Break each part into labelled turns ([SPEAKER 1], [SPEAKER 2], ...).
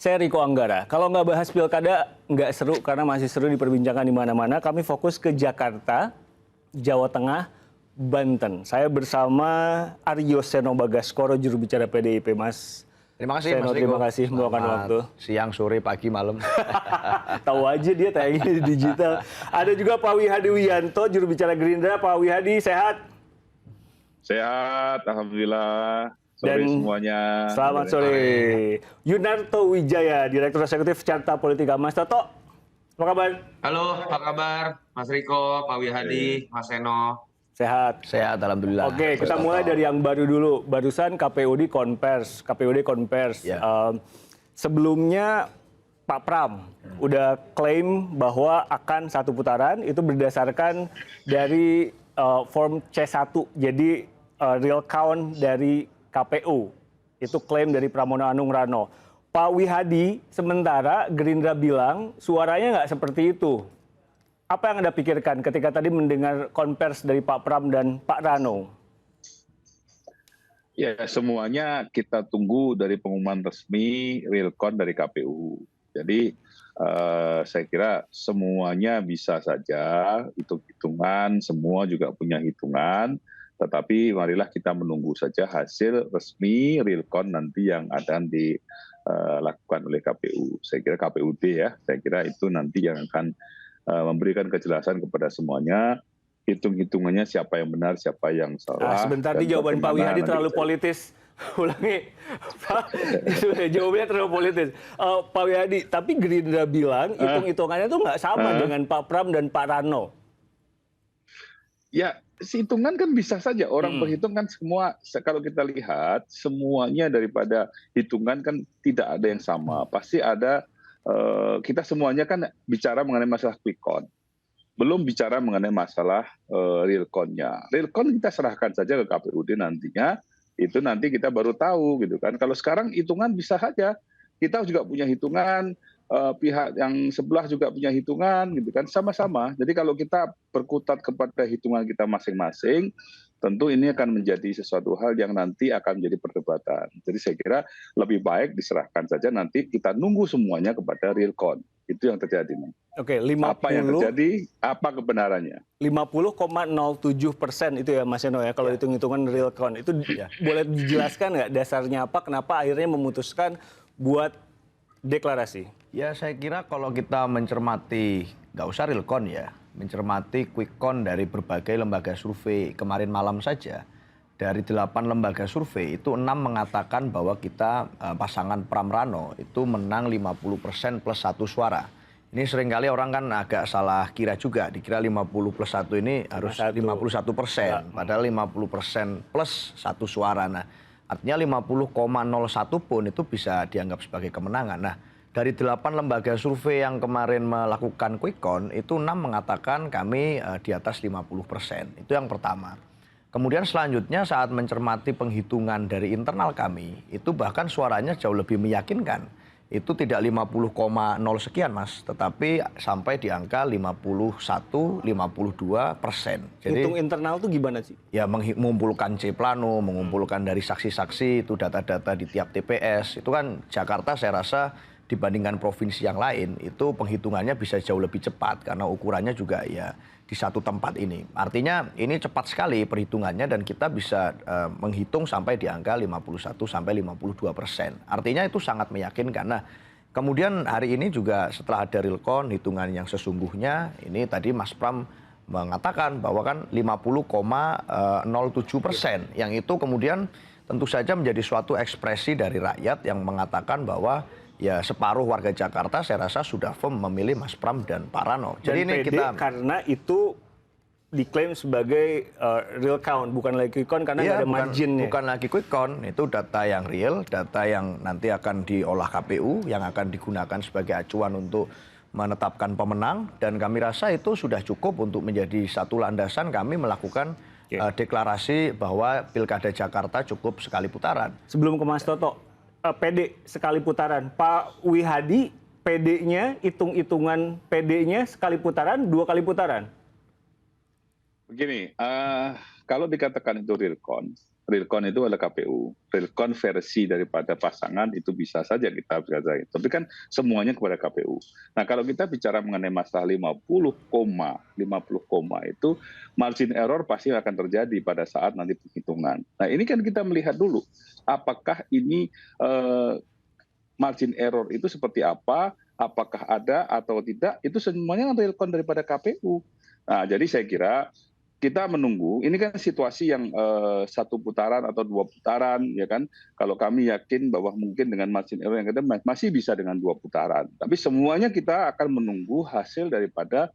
[SPEAKER 1] Saya Riko Anggara. Kalau nggak bahas pilkada, nggak seru karena masih seru diperbincangkan di mana-mana. Kami fokus ke Jakarta, Jawa Tengah, Banten. Saya bersama Aryo Seno Bagaskoro, juru bicara PDIP. Mas
[SPEAKER 2] Terima kasih,
[SPEAKER 1] Seno,
[SPEAKER 2] Mas Riko.
[SPEAKER 1] terima kasih meluangkan waktu.
[SPEAKER 2] Siang, sore, pagi, malam.
[SPEAKER 1] Tahu aja dia tayangnya di digital. Ada juga Pak Wihadi Wiyanto, juru bicara Gerindra. Pak Wihadi, sehat?
[SPEAKER 3] Sehat, alhamdulillah. Sore
[SPEAKER 1] Dan
[SPEAKER 3] semuanya.
[SPEAKER 1] Selamat sore. Yunarto Wijaya, Direktur Eksekutif Carta Politika. Mas Toto, apa kabar?
[SPEAKER 4] Halo, apa kabar? Mas Riko, Pak Wihadi, Mas Seno.
[SPEAKER 1] Sehat.
[SPEAKER 2] Sehat, alhamdulillah.
[SPEAKER 1] Oke, kita mulai dari yang baru dulu. Barusan KPUD konvers.
[SPEAKER 2] Ya.
[SPEAKER 1] Sebelumnya Pak Pram udah klaim bahwa akan satu putaran, itu berdasarkan dari form C1. Jadi real count dari KPU. Itu klaim dari Pramono Anung Rano. Pak Wihadi, sementara Gerindra bilang suaranya nggak seperti itu. Apa yang Anda pikirkan ketika tadi mendengar konvers dari Pak Pram dan Pak Rano?
[SPEAKER 3] Ya, semuanya kita tunggu dari pengumuman resmi real count dari KPU. Jadi saya kira semuanya bisa saja hitung-hitungan, semua juga punya hitungan. Tetapi marilah kita menunggu saja hasil resmi real count nanti yang akan dilakukan oleh KPU. Saya kira KPUD ya, saya kira itu nanti yang akan memberikan kejelasan kepada semuanya, hitung-hitungannya siapa yang benar, siapa yang salah.
[SPEAKER 1] Sebentar di jawaban Pak Wihadi terlalu politis. Ulangi, Pak, jawabannya terlalu politis. Pak Wihadi, tapi Gerindra bilang hitung-hitungannya itu nggak sama dengan Pak Pram dan Pak Rano.
[SPEAKER 3] Ya, hitungan kan bisa saja orang berhitung kan semua, kalau kita lihat semuanya daripada hitungan kan tidak ada yang sama. Pasti ada, kita semuanya kan bicara mengenai masalah quick count. Belum bicara mengenai masalah real count-nya. Real count kita serahkan saja ke KPUD nantinya, itu nanti kita baru tahu gitu kan. Kalau sekarang hitungan bisa saja, kita juga punya hitungan, pihak yang sebelah juga punya hitungan gitu kan, sama-sama. Jadi kalau kita berkutat kepada hitungan kita masing-masing, tentu ini akan menjadi sesuatu hal yang nanti akan menjadi perdebatan. Jadi saya kira lebih baik diserahkan saja, nanti kita nunggu semuanya kepada real count. Itu yang terjadi.
[SPEAKER 1] Oke,
[SPEAKER 3] apa yang terjadi, apa kebenarannya?
[SPEAKER 1] 50,07% itu ya Mas Seno ya, kalau hitung-hitungan real count. Itu boleh dijelaskan nggak dasarnya apa, kenapa akhirnya memutuskan buat deklarasi?
[SPEAKER 2] Ya, saya kira kalau kita mencermati, nggak usah real count ya, mencermati quick count dari berbagai lembaga survei kemarin malam saja, dari 8 lembaga survei itu 6 mengatakan bahwa kita pasangan Pram Rano itu menang 50% plus 1 suara. Ini seringkali orang kan agak salah kira juga, dikira 50 plus 1 ini harus 51%, padahal 50% plus 1 suara. Nah, artinya 50,01 pun itu bisa dianggap sebagai kemenangan. Nah, dari 8 lembaga survei yang kemarin melakukan quick count, itu 6 mengatakan kami di atas 50%. Itu yang pertama. Kemudian selanjutnya saat mencermati penghitungan dari internal kami, itu bahkan suaranya jauh lebih meyakinkan. Itu tidak 50,0 sekian Mas, tetapi sampai di angka 51-52%.
[SPEAKER 1] Jadi hitung internal itu gimana sih?
[SPEAKER 2] Ya, mengumpulkan C plano, mengumpulkan dari saksi-saksi, itu data-data di tiap TPS. Itu kan Jakarta saya rasa dibandingkan provinsi yang lain, itu penghitungannya bisa jauh lebih cepat karena ukurannya juga ya di satu tempat ini. Artinya ini cepat sekali perhitungannya dan kita bisa menghitung sampai di angka 51-52%. Artinya itu sangat meyakinkan. Nah, kemudian hari ini juga setelah ada real count, hitungan yang sesungguhnya, ini tadi Mas Pram mengatakan bahwa kan 50,07%. Yang itu kemudian tentu saja menjadi suatu ekspresi dari rakyat yang mengatakan bahwa ya separuh warga Jakarta saya rasa sudah firm memilih Mas Pram dan Pak Rano.
[SPEAKER 1] Jadi ini kita karena itu diklaim sebagai real count, bukan lagi quick count karena nggak ada marginnya.
[SPEAKER 2] Bukan lagi quick count, itu data yang real, data yang nanti akan diolah KPU, yang akan digunakan sebagai acuan untuk menetapkan pemenang, dan kami rasa itu sudah cukup untuk menjadi satu landasan kami melakukan deklarasi bahwa Pilkada Jakarta cukup sekali putaran.
[SPEAKER 1] Sebelum ke Mas Toto, PD sekali putaran. Pak Wihadi, PD-nya, hitung-hitungan PD-nya sekali putaran, 2 kali putaran?
[SPEAKER 3] Begini, kalau dikatakan itu real count, Realcon itu adalah KPU. Realcon versi daripada pasangan itu bisa saja kita bicarain. Tapi kan semuanya kepada KPU. Nah, kalau kita bicara mengenai masalah 50 koma itu margin error pasti akan terjadi pada saat nanti penghitungan. Nah, ini kan kita melihat dulu apakah ini margin error itu seperti apa, apakah ada atau tidak, itu semuanya realcon daripada KPU. Nah, jadi saya kira kita menunggu, ini kan situasi yang satu putaran atau dua putaran, ya kan. Kalau kami yakin bahwa mungkin dengan margin error yang ada masih bisa dengan 2 putaran. Tapi semuanya kita akan menunggu hasil daripada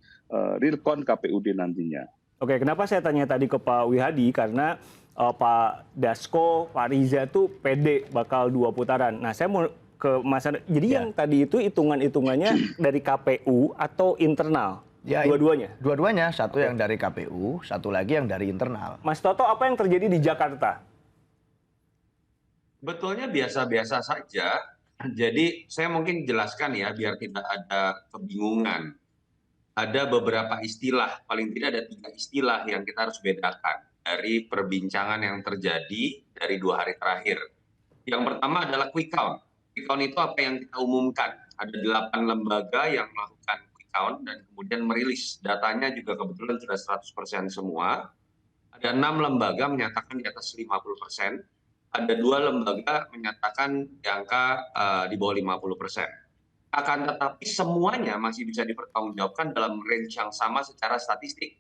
[SPEAKER 3] realcon KPUD nantinya.
[SPEAKER 1] Oke, kenapa saya tanya tadi ke Pak Wihadi? Karena Pak Dasko, Pak Riza tuh pede bakal 2 putaran. Nah, saya mau ke Mas Andra. Jadi yang tadi itu hitungannya dari KPU atau internal?
[SPEAKER 2] Ya,
[SPEAKER 1] dua-duanya?
[SPEAKER 2] Dua-duanya, satu yang dari KPU, satu lagi yang dari internal.
[SPEAKER 1] Mas Toto, apa yang terjadi di Jakarta?
[SPEAKER 4] Betulnya biasa-biasa saja. Jadi saya mungkin jelaskan ya biar tidak ada kebingungan. Ada beberapa istilah, paling tidak ada 3 istilah yang kita harus bedakan dari perbincangan yang terjadi dari 2 hari terakhir. Yang pertama adalah quick count. Quick count itu apa yang kita umumkan. Ada 8 lembaga yang melakukan count dan kemudian merilis datanya juga kebetulan sudah 100% semua. Ada 6 lembaga menyatakan di atas 50%, ada 2 lembaga menyatakan di angka di bawah 50%. Akan tetapi semuanya masih bisa dipertanggungjawabkan dalam range yang sama secara statistik.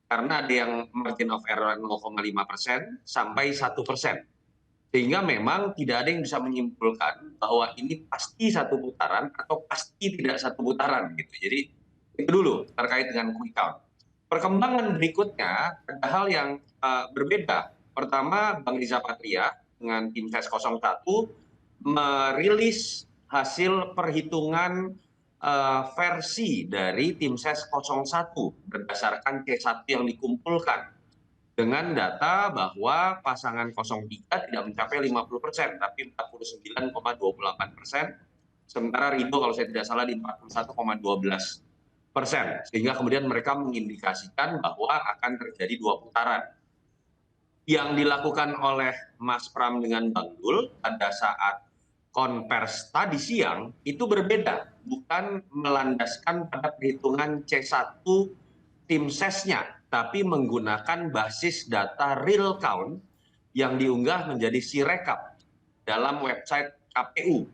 [SPEAKER 4] Karena ada yang margin of error 0,5% sampai 1%. Sehingga memang tidak ada yang bisa menyimpulkan bahwa ini pasti 1 putaran atau pasti tidak 1 putaran gitu. Jadi itu dulu terkait dengan quick count. Perkembangan berikutnya ada hal yang berbeda. Pertama, Bang Riza Patria dengan tim ses 01 merilis hasil perhitungan versi dari tim ses 01 berdasarkan C1 yang dikumpulkan dengan data bahwa pasangan 03 tidak mencapai 50%, tapi 49,28%, sementara Ridho kalau saya tidak salah di 41,12%. Sehingga kemudian mereka mengindikasikan bahwa akan terjadi 2 putaran. Yang dilakukan oleh Mas Pram dengan Bang Dul pada saat konvers tadi siang itu berbeda, bukan melandaskan pada perhitungan C1 tim sesnya, tapi menggunakan basis data real count yang diunggah menjadi Sirekap dalam website KPU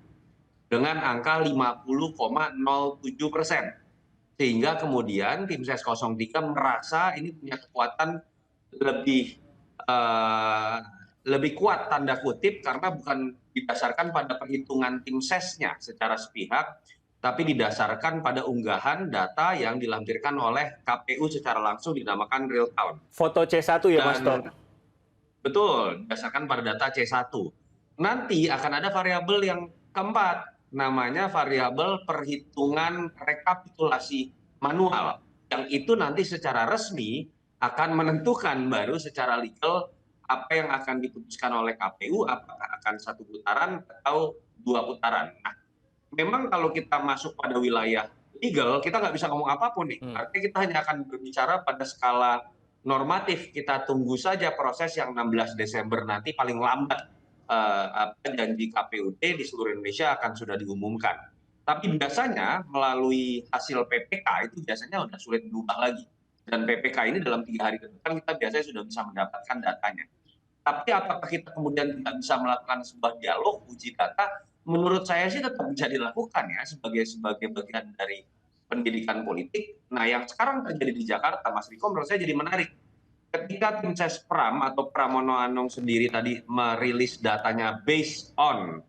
[SPEAKER 4] dengan angka 50,07%. Sehingga kemudian tim ses 03 merasa ini punya kekuatan lebih kuat tanda kutip karena bukan didasarkan pada perhitungan tim sesnya secara sepihak, tapi didasarkan pada unggahan data yang dilampirkan oleh KPU secara langsung dinamakan real count.
[SPEAKER 1] Foto C1 ya, Mas Toto?
[SPEAKER 4] Betul, didasarkan pada data C1. Nanti akan ada variabel yang keempat, namanya variabel perhitungan rekapitulasi manual. Yang itu nanti secara resmi akan menentukan baru secara legal apa yang akan diputuskan oleh KPU, apakah akan 1 putaran atau 2 putaran. Nah, memang kalau kita masuk pada wilayah legal, kita nggak bisa ngomong apapun nih. Artinya kita hanya akan berbicara pada skala normatif. Kita tunggu saja proses yang 16 Desember nanti paling lambat janji KPUD di seluruh Indonesia akan sudah diumumkan. Tapi biasanya melalui hasil PPK itu biasanya sudah sulit berubah lagi. Dan PPK ini dalam 3 hari ke depan kita biasanya sudah bisa mendapatkan datanya. Tapi apakah kita kemudian tidak bisa melakukan sebuah dialog, uji data? Menurut saya sih tetap bisa dilakukan ya sebagai bagian dari pendidikan politik. Nah, yang sekarang terjadi di Jakarta, Mas Riko, menurut saya jadi menarik. Ketika tim ses Pram atau Pramono Anung sendiri tadi merilis datanya based on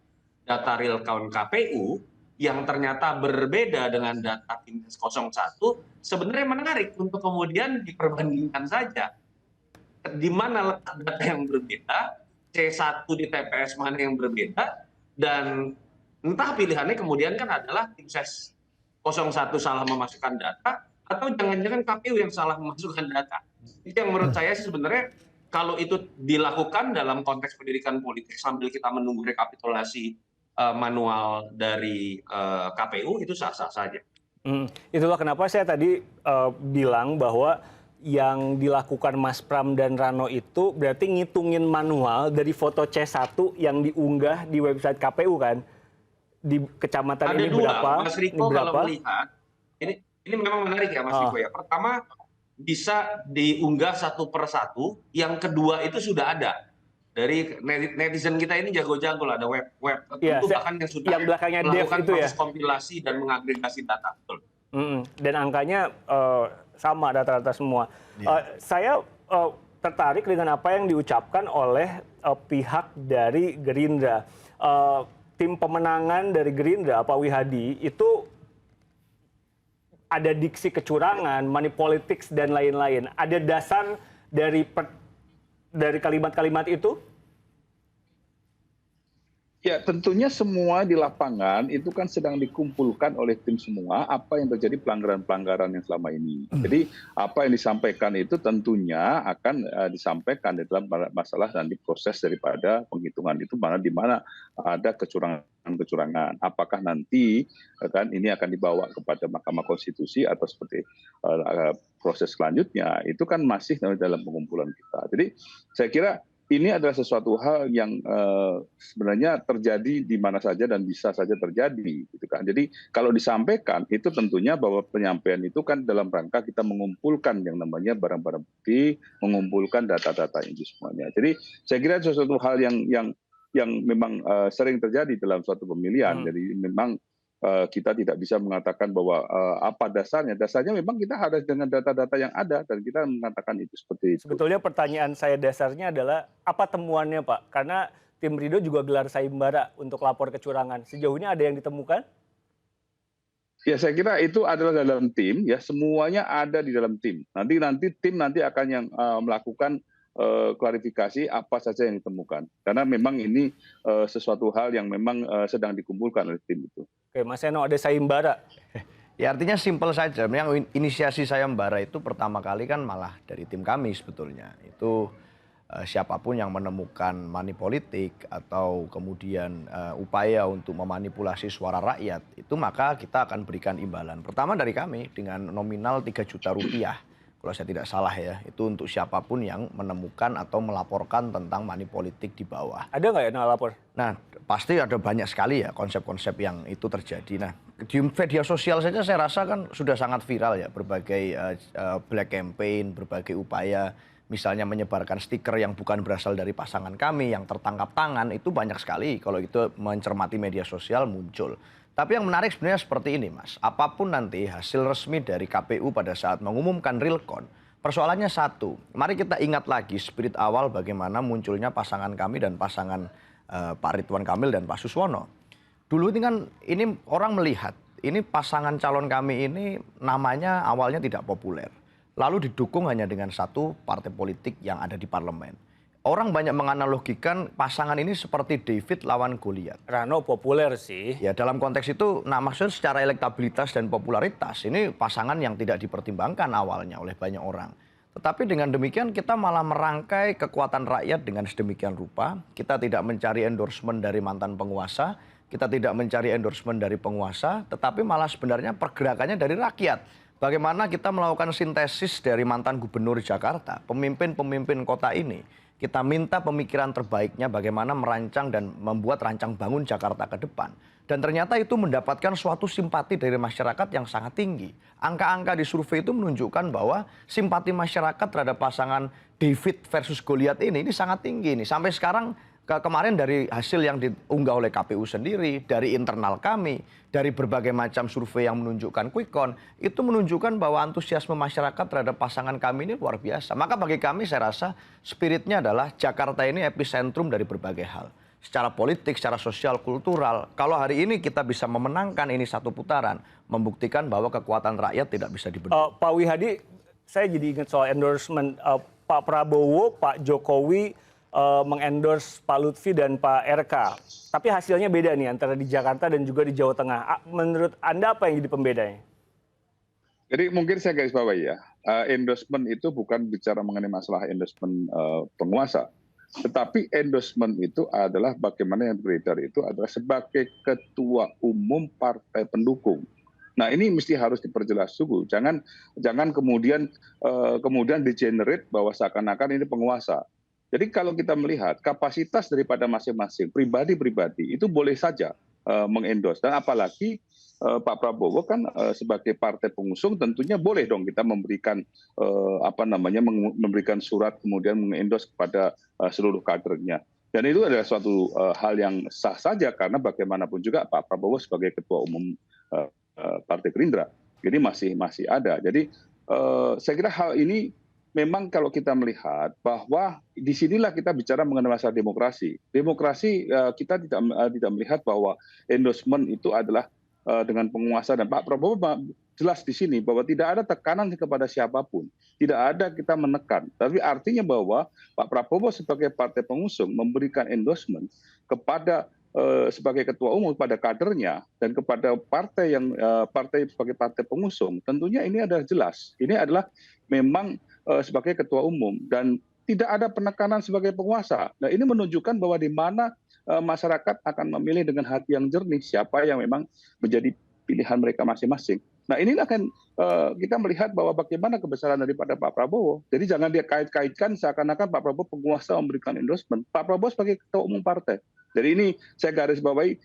[SPEAKER 4] data real count KPU yang ternyata berbeda dengan data tim ses 01, sebenarnya menarik untuk kemudian diperbandingkan saja. Di mana letak data yang berbeda, C1 di TPS mana yang berbeda, dan entah pilihannya kemudian kan adalah tim ses 01 salah memasukkan data, atau jangan-jangan KPU yang salah memasukkan data. Itu yang menurut saya sih sebenarnya kalau itu dilakukan dalam konteks pendidikan politik sambil kita menunggu rekapitulasi manual dari KPU itu sah-sah saja.
[SPEAKER 1] Itulah kenapa saya tadi bilang bahwa yang dilakukan Mas Pram dan Rano itu berarti ngitungin manual dari foto C1 yang diunggah di website KPU kan? Di kecamatan
[SPEAKER 4] Ada
[SPEAKER 1] ini
[SPEAKER 4] dua,
[SPEAKER 1] berapa,
[SPEAKER 4] Mas
[SPEAKER 1] ini
[SPEAKER 4] Riko kalau
[SPEAKER 1] berapa?
[SPEAKER 4] melihat, ini memang menarik ya Mas
[SPEAKER 1] Ah,
[SPEAKER 4] Riko ya. Pertama, bisa diunggah satu per satu, yang kedua itu sudah ada. Dari netizen kita ini jago-jago lah, ada web
[SPEAKER 1] iya,
[SPEAKER 4] tertentu bahkan yang sudah
[SPEAKER 1] yang belakangnya Dev
[SPEAKER 4] melakukan
[SPEAKER 1] itu ya.
[SPEAKER 4] proses kompilasi dan mengagregasi data. Betul.
[SPEAKER 1] Dan angkanya sama rata-rata semua. Saya tertarik dengan apa yang diucapkan oleh pihak dari Gerindra. Tim pemenangan dari Gerindra, Pak Wihadi, itu ada diksi kecurangan, money politics, dan lain-lain. Ada dasar dari kalimat-kalimat itu?
[SPEAKER 3] Ya, tentunya semua di lapangan itu kan sedang dikumpulkan oleh tim semua apa yang terjadi pelanggaran-pelanggaran yang selama ini. Jadi apa yang disampaikan itu tentunya akan disampaikan di dalam masalah nanti proses daripada penghitungan itu mana di mana ada kecurangan-kecurangan. Apakah nanti kan ini akan dibawa kepada Mahkamah Konstitusi atau seperti proses selanjutnya itu kan masih dalam pengumpulan kita. Jadi saya kira ini adalah sesuatu hal yang sebenarnya terjadi di mana saja dan bisa saja terjadi, gitu kan. Jadi kalau disampaikan itu tentunya bahwa penyampaian itu kan dalam rangka kita mengumpulkan yang namanya barang-barang bukti, mengumpulkan data-data itu semuanya. Jadi saya kira sesuatu hal yang memang sering terjadi dalam suatu pemilihan. Jadi memang kita tidak bisa mengatakan bahwa apa dasarnya. Dasarnya memang kita harus dengan data-data yang ada dan kita mengatakan itu seperti itu.
[SPEAKER 1] Sebetulnya pertanyaan saya dasarnya adalah apa temuannya, Pak? Karena tim Ridho juga gelar sayembara untuk lapor kecurangan. Sejauh ini ada yang ditemukan?
[SPEAKER 3] Ya, saya kira itu adalah dalam tim, ya semuanya ada di dalam tim. Nanti tim akan yang melakukan klarifikasi apa saja yang ditemukan. Karena memang ini sesuatu hal yang memang sedang dikumpulkan oleh tim itu.
[SPEAKER 1] Oke, Mas Eno, ada sayembara.
[SPEAKER 2] Ya artinya simpel saja. Yang inisiasi sayembara itu pertama kali kan malah dari tim kami sebetulnya. Itu siapapun yang menemukan money politik atau kemudian upaya untuk memanipulasi suara rakyat, itu maka kita akan berikan imbalan. Pertama dari kami dengan nominal 3 juta rupiah. Kalau saya tidak salah ya, itu untuk siapapun yang menemukan atau melaporkan tentang money politik di bawah.
[SPEAKER 1] Ada nggak yang lapor?
[SPEAKER 2] Nah, pasti ada banyak sekali ya konsep-konsep yang itu terjadi. Nah, di media sosial saja saya rasa kan sudah sangat viral ya, berbagai black campaign, berbagai upaya, misalnya menyebarkan stiker yang bukan berasal dari pasangan kami, yang tertangkap tangan, itu banyak sekali kalau itu mencermati media sosial muncul. Tapi yang menarik sebenarnya seperti ini, Mas. Apapun nanti hasil resmi dari KPU pada saat mengumumkan realcon, persoalannya satu. Mari kita ingat lagi spirit awal bagaimana munculnya pasangan kami dan pasangan Pak Ridwan Kamil dan Pak Suswono. Dulu ini kan ini orang melihat, ini pasangan calon kami ini namanya awalnya tidak populer. Lalu didukung hanya dengan satu partai politik yang ada di parlemen. Orang banyak menganalogikan pasangan ini seperti David lawan Goliat.
[SPEAKER 1] Rano populer sih.
[SPEAKER 2] Ya dalam konteks itu, nah maksudnya secara elektabilitas dan popularitas, ini pasangan yang tidak dipertimbangkan awalnya oleh banyak orang. Tetapi dengan demikian kita malah merangkai kekuatan rakyat dengan sedemikian rupa. Kita tidak mencari endorsement dari mantan penguasa, kita tidak mencari endorsement dari penguasa, tetapi malah sebenarnya pergerakannya dari rakyat. Bagaimana kita melakukan sintesis dari mantan gubernur Jakarta, pemimpin-pemimpin kota ini. Kita minta pemikiran terbaiknya bagaimana merancang dan membuat rancang bangun Jakarta ke depan. Dan ternyata itu mendapatkan suatu simpati dari masyarakat yang sangat tinggi. Angka-angka di survei itu menunjukkan bahwa simpati masyarakat terhadap pasangan David versus Goliat ini sangat tinggi. Sampai sekarang kemarin dari hasil yang diunggah oleh KPU sendiri, dari internal kami, dari berbagai macam survei yang menunjukkan quick count, itu menunjukkan bahwa antusiasme masyarakat terhadap pasangan kami ini luar biasa. Maka bagi kami saya rasa spiritnya adalah Jakarta ini epicentrum dari berbagai hal. Secara politik, secara sosial, kultural. Kalau hari ini kita bisa memenangkan ini satu putaran, membuktikan bahwa kekuatan rakyat tidak bisa dibendung.
[SPEAKER 1] Pak Wihadi, saya jadi ingat soal endorsement Pak Prabowo, Pak Jokowi, mengendorse Pak Lutfi dan Pak RK. Tapi hasilnya beda nih antara di Jakarta dan juga di Jawa Tengah. Menurut Anda apa yang jadi pembedanya?
[SPEAKER 3] Jadi mungkin saya garis bawahi ya, endorsement itu bukan bicara mengenai masalah endorsement penguasa. Tetapi endorsement itu adalah bagaimana yang beredar itu adalah sebagai ketua umum partai pendukung. Nah, ini mesti harus diperjelas dulu. Jangan kemudian degenerate bahwa seakan-akan ini penguasa. Jadi kalau kita melihat kapasitas daripada masing-masing pribadi-pribadi itu boleh saja mengendorse, dan apalagi Pak Prabowo kan sebagai partai pengusung tentunya boleh dong kita memberikan memberikan surat kemudian mengendorse kepada seluruh kadernya. Dan itu adalah suatu hal yang sah saja karena bagaimanapun juga Pak Prabowo sebagai ketua umum Partai Gerindra, jadi masih ada. Jadi saya kira hal ini memang kalau kita melihat bahwa disinilah kita bicara mengenai masalah demokrasi. Demokrasi kita tidak melihat bahwa endorsement itu adalah dengan penguasa, dan Pak Prabowo jelas di sini bahwa tidak ada tekanan kepada siapapun, tidak ada kita menekan. Tapi artinya bahwa Pak Prabowo sebagai partai pengusung memberikan endorsement kepada sebagai ketua umum pada kadernya dan kepada partai sebagai partai pengusung, tentunya ini adalah jelas. Ini adalah memang sebagai ketua umum dan tidak ada penekanan sebagai penguasa. Nah, ini menunjukkan bahwa di mana masyarakat akan memilih dengan hati yang jernih siapa yang memang menjadi pilihan mereka masing-masing. Nah, inilah kan kita melihat bahwa bagaimana kebesaran daripada Pak Prabowo. Jadi jangan dia kait-kaitkan seakan-akan Pak Prabowo penguasa memberikan endorsement. Pak Prabowo sebagai ketua umum partai. Jadi ini saya garis bawahi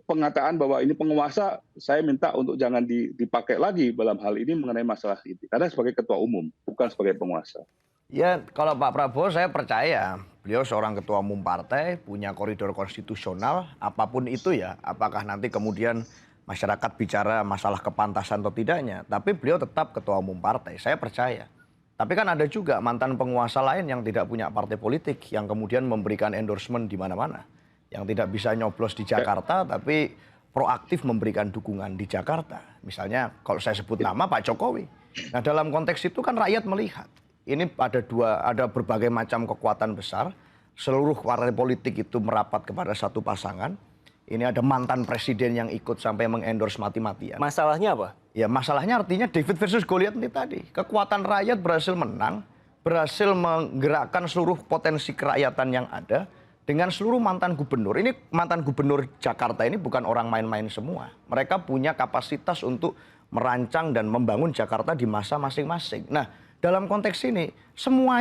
[SPEAKER 3] pengataan bahwa ini penguasa, saya minta untuk jangan dipakai lagi dalam hal ini mengenai masalah ini. Karena sebagai ketua umum, bukan sebagai penguasa.
[SPEAKER 2] Ya, kalau Pak Prabowo saya percaya beliau seorang ketua umum partai, punya koridor konstitusional, apapun itu ya, apakah nanti kemudian masyarakat bicara masalah kepantasan atau tidaknya, tapi beliau tetap ketua umum partai, saya percaya. Tapi kan ada juga mantan penguasa lain yang tidak punya partai politik, yang kemudian memberikan endorsement di mana-mana. Yang tidak bisa nyoblos di Jakarta, tapi proaktif memberikan dukungan di Jakarta. Misalnya kalau saya sebut nama Pak Jokowi. Nah, dalam konteks itu kan rakyat melihat. Ini ada berbagai macam kekuatan besar. Seluruh partai politik itu merapat kepada satu pasangan. Ini ada mantan presiden yang ikut sampai mengendorse mati-matian.
[SPEAKER 1] Masalahnya apa?
[SPEAKER 2] Ya, masalahnya artinya David versus Goliath ini tadi. Kekuatan rakyat berhasil menang, berhasil menggerakkan seluruh potensi kerakyatan yang ada dengan seluruh mantan gubernur. Ini mantan gubernur Jakarta ini bukan orang main-main semua. Mereka punya kapasitas untuk merancang dan membangun Jakarta di masa masing-masing. Nah, dalam konteks ini,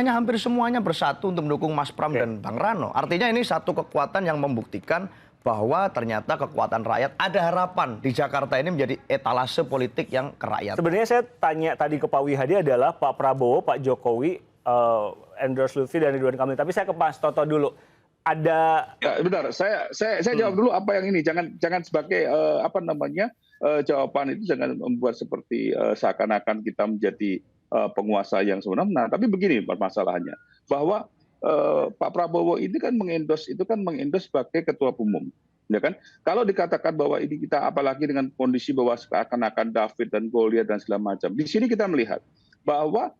[SPEAKER 2] hampir semuanya bersatu untuk mendukung Mas Pram dan Bang Rano. Artinya ini satu kekuatan yang membuktikan bahwa ternyata kekuatan rakyat, ada harapan di Jakarta ini menjadi etalase politik yang kerakyatan.
[SPEAKER 1] Sebenarnya saya tanya tadi ke Pak Wihadi adalah Pak Prabowo, Pak Jokowi, endorse Lutfi dan Ridwan Kamil. Tapi saya ke Mas Toto dulu. Ada
[SPEAKER 3] bentar, saya jawab dulu apa yang ini. Jangan sebagai jawaban itu jangan membuat seperti seakan-akan kita menjadi penguasa yang sebenarnya. Tapi begini permasalahannya, bahwa Pak Prabowo ini kan mengendorse sebagai ketua umum, ya kan? Kalau dikatakan bahwa ini kita apalagi dengan kondisi bahwa seakan-akan David dan Goliath dan segala macam. Di sini kita melihat bahwa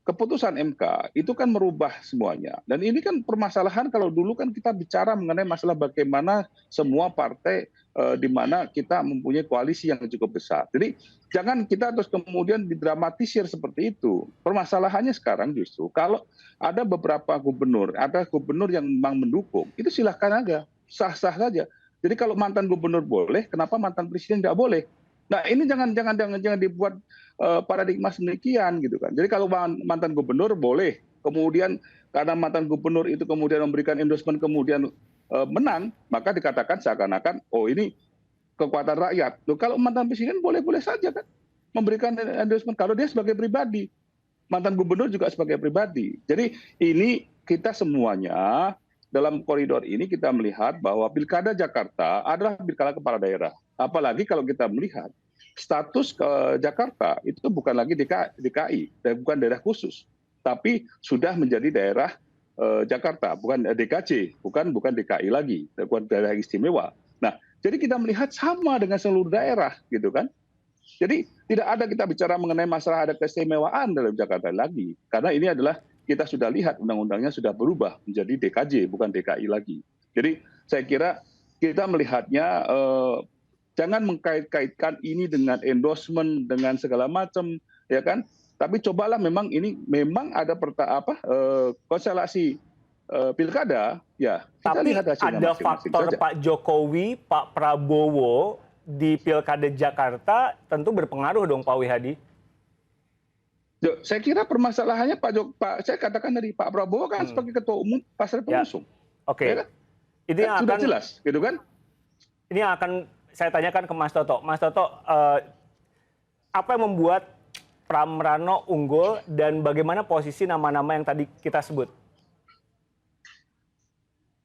[SPEAKER 3] keputusan MK itu kan merubah semuanya. Dan ini kan permasalahan kalau dulu kan kita bicara mengenai masalah bagaimana semua partai di mana kita mempunyai koalisi yang cukup besar. Jadi jangan kita terus kemudian didramatisir seperti itu. Permasalahannya sekarang justru kalau ada beberapa gubernur, ada gubernur yang memang mendukung, itu silahkan aja, sah-sah saja. Jadi kalau mantan gubernur boleh, kenapa mantan presiden tidak boleh? Nah, ini jangan dibuat paradigma sedemikian gitu kan. Jadi kalau mantan gubernur boleh, kemudian karena mantan gubernur itu kemudian memberikan endorsement kemudian menang, maka dikatakan seakan-akan oh ini kekuatan rakyat. Loh, kalau mantan presiden boleh-boleh saja kan memberikan endorsement kalau dia sebagai pribadi. Mantan gubernur juga sebagai pribadi. Jadi ini kita semuanya dalam koridor ini kita melihat bahwa Pilkada Jakarta adalah pilkada kepala daerah. Apalagi kalau kita melihat status ke Jakarta itu bukan lagi DKI, bukan daerah khusus, tapi sudah menjadi daerah Jakarta, bukan DKJ, bukan DKI lagi, bukan daerah istimewa. Nah, jadi kita melihat sama dengan seluruh daerah, gitu kan? Jadi tidak ada kita bicara mengenai masalah ada keistimewaan dalam Jakarta lagi, karena ini adalah kita sudah lihat undang-undangnya sudah berubah menjadi DKJ, bukan DKI lagi. Jadi saya kira kita melihatnya jangan mengkait-kaitkan ini dengan endorsement dengan segala macam, ya kan? Tapi cobalah memang ini memang ada konstelasi pilkada, ya. Kita
[SPEAKER 1] tapi
[SPEAKER 3] lihat hasilnya
[SPEAKER 1] ada
[SPEAKER 3] masing-masing
[SPEAKER 1] faktor
[SPEAKER 3] saja.
[SPEAKER 1] Pak Jokowi, Pak Prabowo di Pilkada Jakarta tentu berpengaruh dong Pak Wihadi.
[SPEAKER 3] Saya kira permasalahannya saya katakan tadi Pak Prabowo kan sebagai ketua umum pasar pengusung.
[SPEAKER 1] Oke.
[SPEAKER 3] Ya kan?
[SPEAKER 1] Itu yang
[SPEAKER 3] Sudah
[SPEAKER 1] akan
[SPEAKER 3] jelas, gitu kan?
[SPEAKER 1] ini yang akan saya tanyakan ke Mas Toto. Mas Toto, apa yang membuat Pram Rano unggul dan bagaimana posisi nama-nama yang tadi kita sebut?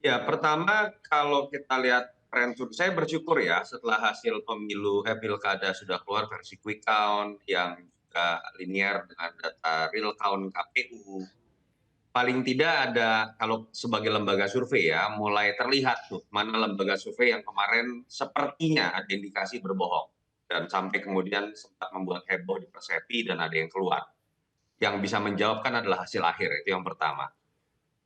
[SPEAKER 4] Ya, pertama kalau kita lihat tren survei, saya bersyukur ya setelah hasil pemilu pilkada sudah keluar versi quick count yang juga linear dengan data real count KPU. Paling tidak ada, kalau sebagai lembaga survei ya, mulai terlihat tuh mana lembaga survei yang kemarin sepertinya ada indikasi berbohong. Dan sampai kemudian sempat membuat heboh di Persepi dan ada yang keluar. Yang bisa menjawabkan adalah hasil akhir, itu yang pertama.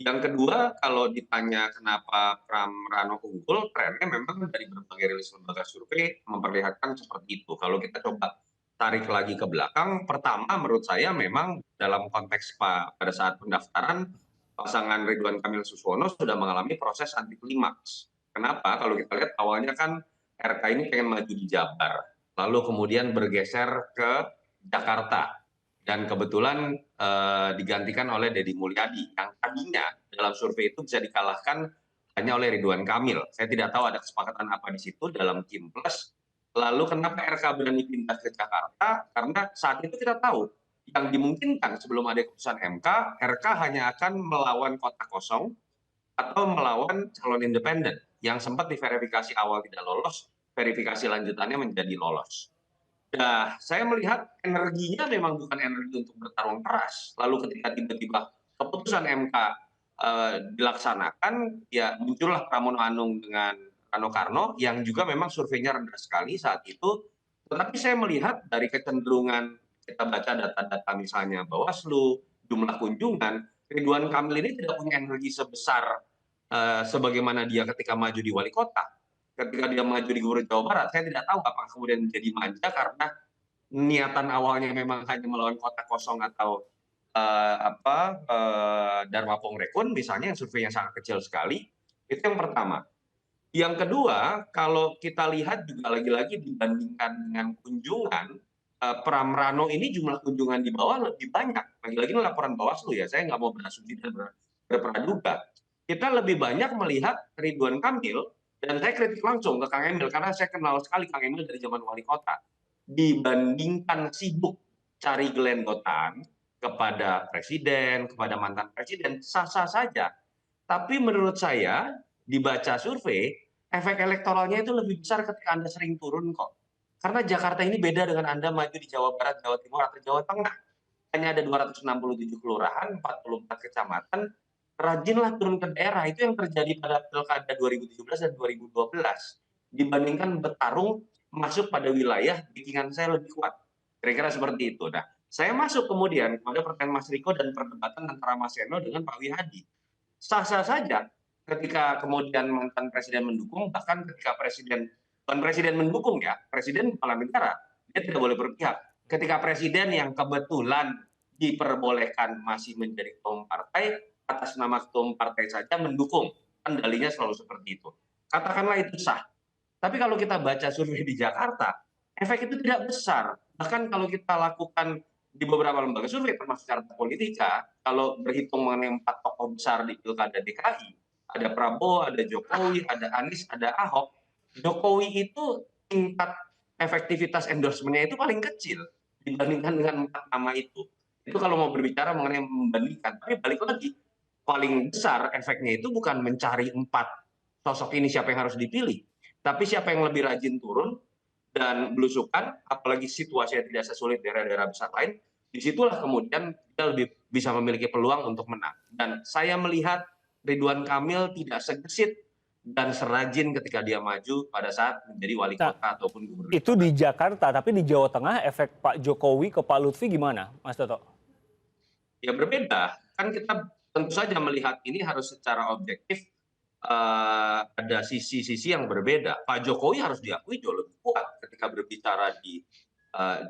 [SPEAKER 4] Yang kedua, kalau ditanya kenapa Pram Rano unggul, trennya memang dari berbagai rilis lembaga survei memperlihatkan seperti itu. Kalau kita coba tarik lagi ke belakang, pertama menurut saya memang dalam konteks pada saat pendaftaran, pasangan Ridwan Kamil Suswono sudah mengalami proses anti klimaks. Kenapa? Kalau kita lihat awalnya kan RK ini pengen maju di Jabar, lalu kemudian bergeser ke Jakarta. Dan kebetulan digantikan oleh Deddy Mulyadi yang tadinya dalam survei itu bisa dikalahkan hanya oleh Ridwan Kamil. Saya tidak tahu ada kesepakatan apa di situ dalam tim plus. Lalu kenapa RK berani pindah ke Jakarta? Karena saat itu kita tahu yang dimungkinkan sebelum ada keputusan MK, RK hanya akan melawan kota kosong atau melawan calon independen yang sempat diverifikasi awal tidak lolos, verifikasi lanjutannya menjadi lolos. Nah, saya melihat energinya memang bukan energi untuk bertarung keras. Lalu ketika tiba-tiba keputusan MK dilaksanakan, ya muncullah Pramono Anung dengan Rano Karno yang juga memang surveinya rendah sekali saat itu. Tetapi saya melihat dari kecenderungan kita baca data-data misalnya Bawaslu, jumlah kunjungan, Ridwan Kamil ini tidak punya energi sebesar sebagaimana dia ketika maju di wali kota. Ketika dia maju di Gubernur Jawa Barat, saya tidak tahu apakah kemudian menjadi manja karena niatan awalnya memang hanya melawan kota kosong atau Dharma Pongrekun misalnya yang surveinya sangat kecil sekali. Itu yang pertama. Yang kedua, kalau kita lihat juga lagi-lagi dibandingkan dengan kunjungan, Pram Rano ini jumlah kunjungan di bawah lebih banyak. Lagi-lagi ini laporan Bawaslu ya, saya nggak mau berasumsi dan berpraduga. Kita lebih banyak melihat Ridwan Kamil, dan saya kritik langsung ke Kang Emil, karena saya kenal sekali Kang Emil dari zaman wali kota. Dibandingkan sibuk cari gelendotan kepada presiden, kepada mantan presiden, sah-sah saja. Tapi menurut saya, dibaca survei, efek elektoralnya itu lebih besar ketika Anda sering turun kok. Karena Jakarta ini beda dengan Anda maju di Jawa Barat, Jawa Timur, atau Jawa Tengah. Hanya ada 267 kelurahan, 44 kecamatan, rajinlah turun ke daerah. Itu yang terjadi pada Pilkada 2017 dan 2012. Dibandingkan bertarung masuk pada wilayah, bikinan saya lebih kuat. Kira-kira seperti itu. Nah, saya masuk kemudian pada pertanyaan Mas Riko dan perdebatan antara Mas Seno dengan Pak Wihadi. Sah-sah saja ketika kemudian mantan presiden mendukung, bahkan ketika bukan presiden mendukung ya, presiden kepala negara, dia tidak boleh berpihak. Ketika presiden yang kebetulan diperbolehkan masih menjadi ketua umum partai, atas nama ketua umum partai saja mendukung, kan dalihnya selalu seperti itu. Katakanlah itu sah. Tapi kalau kita baca survei di Jakarta, efek itu tidak besar. Bahkan kalau kita lakukan di beberapa lembaga survei, termasuk Carta Politika, kalau berhitung mengenai 4 tokoh besar di Pilkada DKI, ada Prabowo, ada Jokowi, ada Anies, ada Ahok. Jokowi itu tingkat efektivitas endorsement-nya itu paling kecil dibandingkan dengan 4 nama itu. Itu kalau mau berbicara mengenai membandingkan. Tapi balik lagi, paling besar efeknya itu bukan mencari 4 sosok ini siapa yang harus dipilih, tapi siapa yang lebih rajin turun dan belusukan, apalagi situasinya tidak sesulit daerah-daerah besar lain, disitulah kemudian kita lebih bisa memiliki peluang untuk menang. Dan saya melihat Ridwan Kamil tidak segesit dan serajin ketika dia maju pada saat menjadi wali kota ataupun gubernur.
[SPEAKER 1] Itu di Jakarta, tapi di Jawa Tengah efek Pak Jokowi ke Pak Lutfi gimana, Mas Toto?
[SPEAKER 4] Ya berbeda. Kan kita tentu saja melihat ini harus secara objektif, ada sisi-sisi yang berbeda. Pak Jokowi harus diakui jauh lebih kuat ketika berbicara di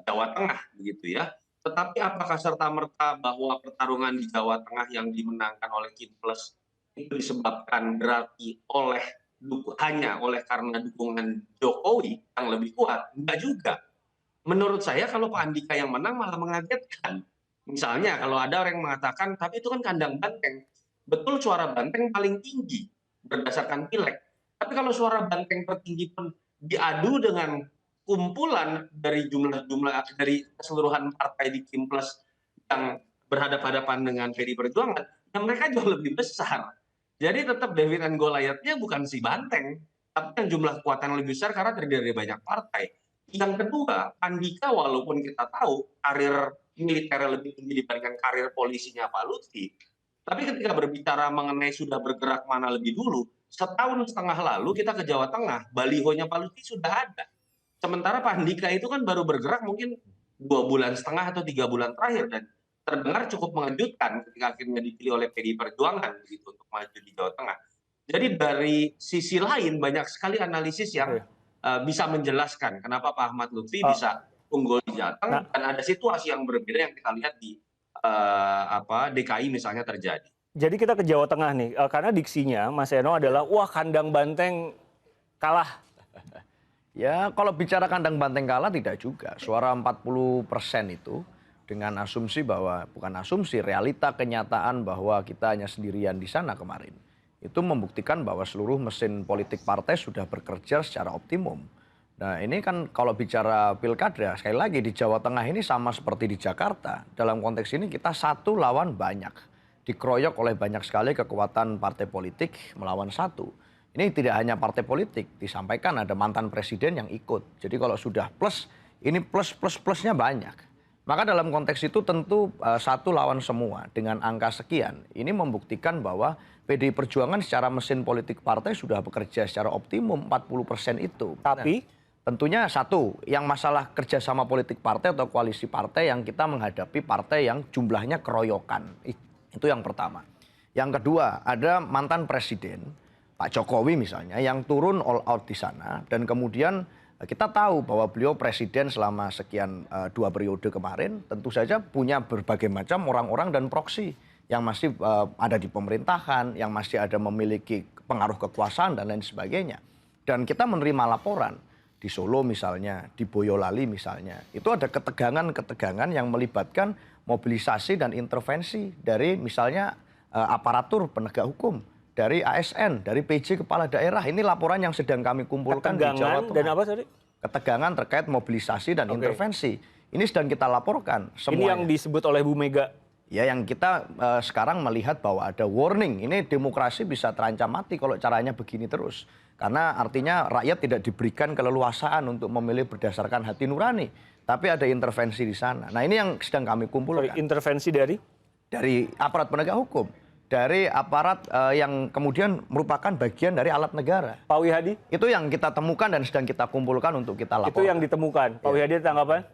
[SPEAKER 4] Jawa Tengah, begitu ya. Tetapi apakah serta-merta bahwa pertarungan di Jawa Tengah yang dimenangkan oleh Kim Plus itu disebabkan berarti oleh hanya oleh karena dukungan Jokowi yang lebih kuat, enggak juga. Menurut saya kalau Pak Andika yang menang malah mengagetkan. Misalnya kalau ada orang yang mengatakan, tapi itu kan kandang banteng. Betul suara banteng paling tinggi berdasarkan pileg. Tapi kalau suara banteng tertinggi pun diadu dengan kumpulan dari jumlah-jumlah dari keseluruhan partai di Kim Plus yang berhadapan-hadapan dengan PDI Perjuangan, ya mereka jauh lebih besar. Jadi tetap David and Goliath-nya bukan si banteng, tapi yang jumlah kekuatan lebih besar karena terdiri dari banyak partai. Yang kedua, Andika walaupun kita tahu karir militernya lebih tinggi dibandingkan karir polisinya Pak Lutfi, tapi ketika berbicara mengenai sudah bergerak mana lebih dulu, setahun setengah lalu kita ke Jawa Tengah, balihonya Pak Lutfi sudah ada. Sementara Pak Andika itu kan baru bergerak mungkin 2,5 bulan atau 3 bulan terakhir dan terdengar cukup mengejutkan ketika akhirnya dipilih oleh PDI Perjuangan gitu untuk maju di Jawa Tengah. Jadi dari sisi lain banyak sekali analisis yang bisa menjelaskan kenapa Pak Ahmad Lutfi bisa unggul di Jateng dan ada situasi yang berbeda yang kita lihat di DKI misalnya terjadi.
[SPEAKER 1] Jadi kita ke Jawa Tengah nih, karena diksinya Mas Eno adalah wah kandang banteng kalah.
[SPEAKER 2] Ya kalau bicara kandang banteng kalah tidak juga. Suara 40% itu dengan asumsi bahwa, bukan asumsi, realita kenyataan bahwa kita hanya sendirian di sana kemarin. Itu membuktikan bahwa seluruh mesin politik partai sudah bekerja secara optimum. Nah ini kan kalau bicara pilkada, sekali lagi di Jawa Tengah ini sama seperti di Jakarta. Dalam konteks ini kita satu lawan banyak. Dikeroyok oleh banyak sekali kekuatan partai politik melawan satu. Ini tidak hanya partai politik, disampaikan ada mantan presiden yang ikut. Jadi kalau sudah plus, ini plus-plusnya banyak. Maka dalam konteks itu tentu satu lawan semua dengan angka sekian. Ini membuktikan bahwa PDI Perjuangan secara mesin politik partai sudah bekerja secara optimum 40% itu.
[SPEAKER 1] Tapi
[SPEAKER 2] tentunya satu, yang masalah kerjasama politik partai atau koalisi partai yang kita menghadapi partai yang jumlahnya keroyokan. Itu yang pertama. Yang kedua, ada mantan presiden, Pak Jokowi misalnya, yang turun all out di sana. Dan kemudian kita tahu bahwa beliau presiden selama sekian 2 periode kemarin, tentu saja punya berbagai macam orang-orang dan proksi yang masih ada di pemerintahan, yang masih ada memiliki pengaruh kekuasaan dan lain sebagainya. Dan kita menerima laporan di Solo misalnya, di Boyolali misalnya, itu ada ketegangan-ketegangan yang melibatkan mobilisasi dan intervensi dari misalnya aparatur penegak hukum, dari ASN, dari PJ kepala daerah. Ini laporan yang sedang kami kumpulkan di Jawa Tengah.
[SPEAKER 1] Dan apa tadi?
[SPEAKER 2] Ketegangan terkait mobilisasi dan intervensi. Ini sedang kita laporkan semuanya.
[SPEAKER 1] Ini yang disebut oleh Bu Mega.
[SPEAKER 2] Ya, yang kita sekarang melihat bahwa ada warning. Ini demokrasi bisa terancam mati kalau caranya begini terus. Karena artinya rakyat tidak diberikan keleluasaan untuk memilih berdasarkan hati nurani. Tapi ada intervensi di sana. Nah ini yang sedang kami kumpulkan.
[SPEAKER 1] Intervensi dari?
[SPEAKER 2] Dari aparat penegak hukum. Dari aparat yang kemudian merupakan bagian dari alat negara.
[SPEAKER 1] Pak Wihadi?
[SPEAKER 2] Itu yang kita temukan dan sedang kita kumpulkan untuk kita laporkan.
[SPEAKER 1] Itu yang ditemukan. Pak Wihadi tanggapan?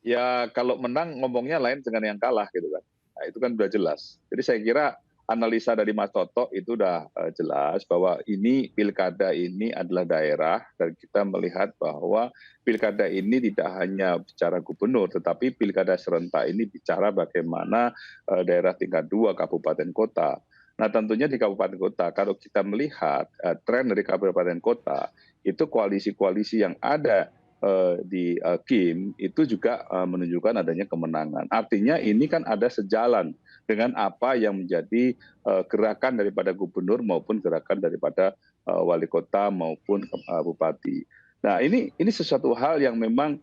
[SPEAKER 3] Ya kalau menang ngomongnya lain dengan yang kalah gitu kan. Nah itu kan sudah jelas. Jadi saya kira analisa dari Mas Toto itu sudah jelas bahwa ini pilkada ini adalah daerah dan kita melihat bahwa pilkada ini tidak hanya bicara gubernur tetapi pilkada serentak ini bicara bagaimana daerah tingkat 2 kabupaten kota. Nah tentunya di kabupaten kota kalau kita melihat tren dari kabupaten kota itu koalisi-koalisi yang ada di Kim itu juga menunjukkan adanya kemenangan. Artinya ini kan ada sejalan dengan apa yang menjadi gerakan daripada gubernur maupun gerakan daripada wali kota maupun bupati. Nah ini sesuatu hal yang memang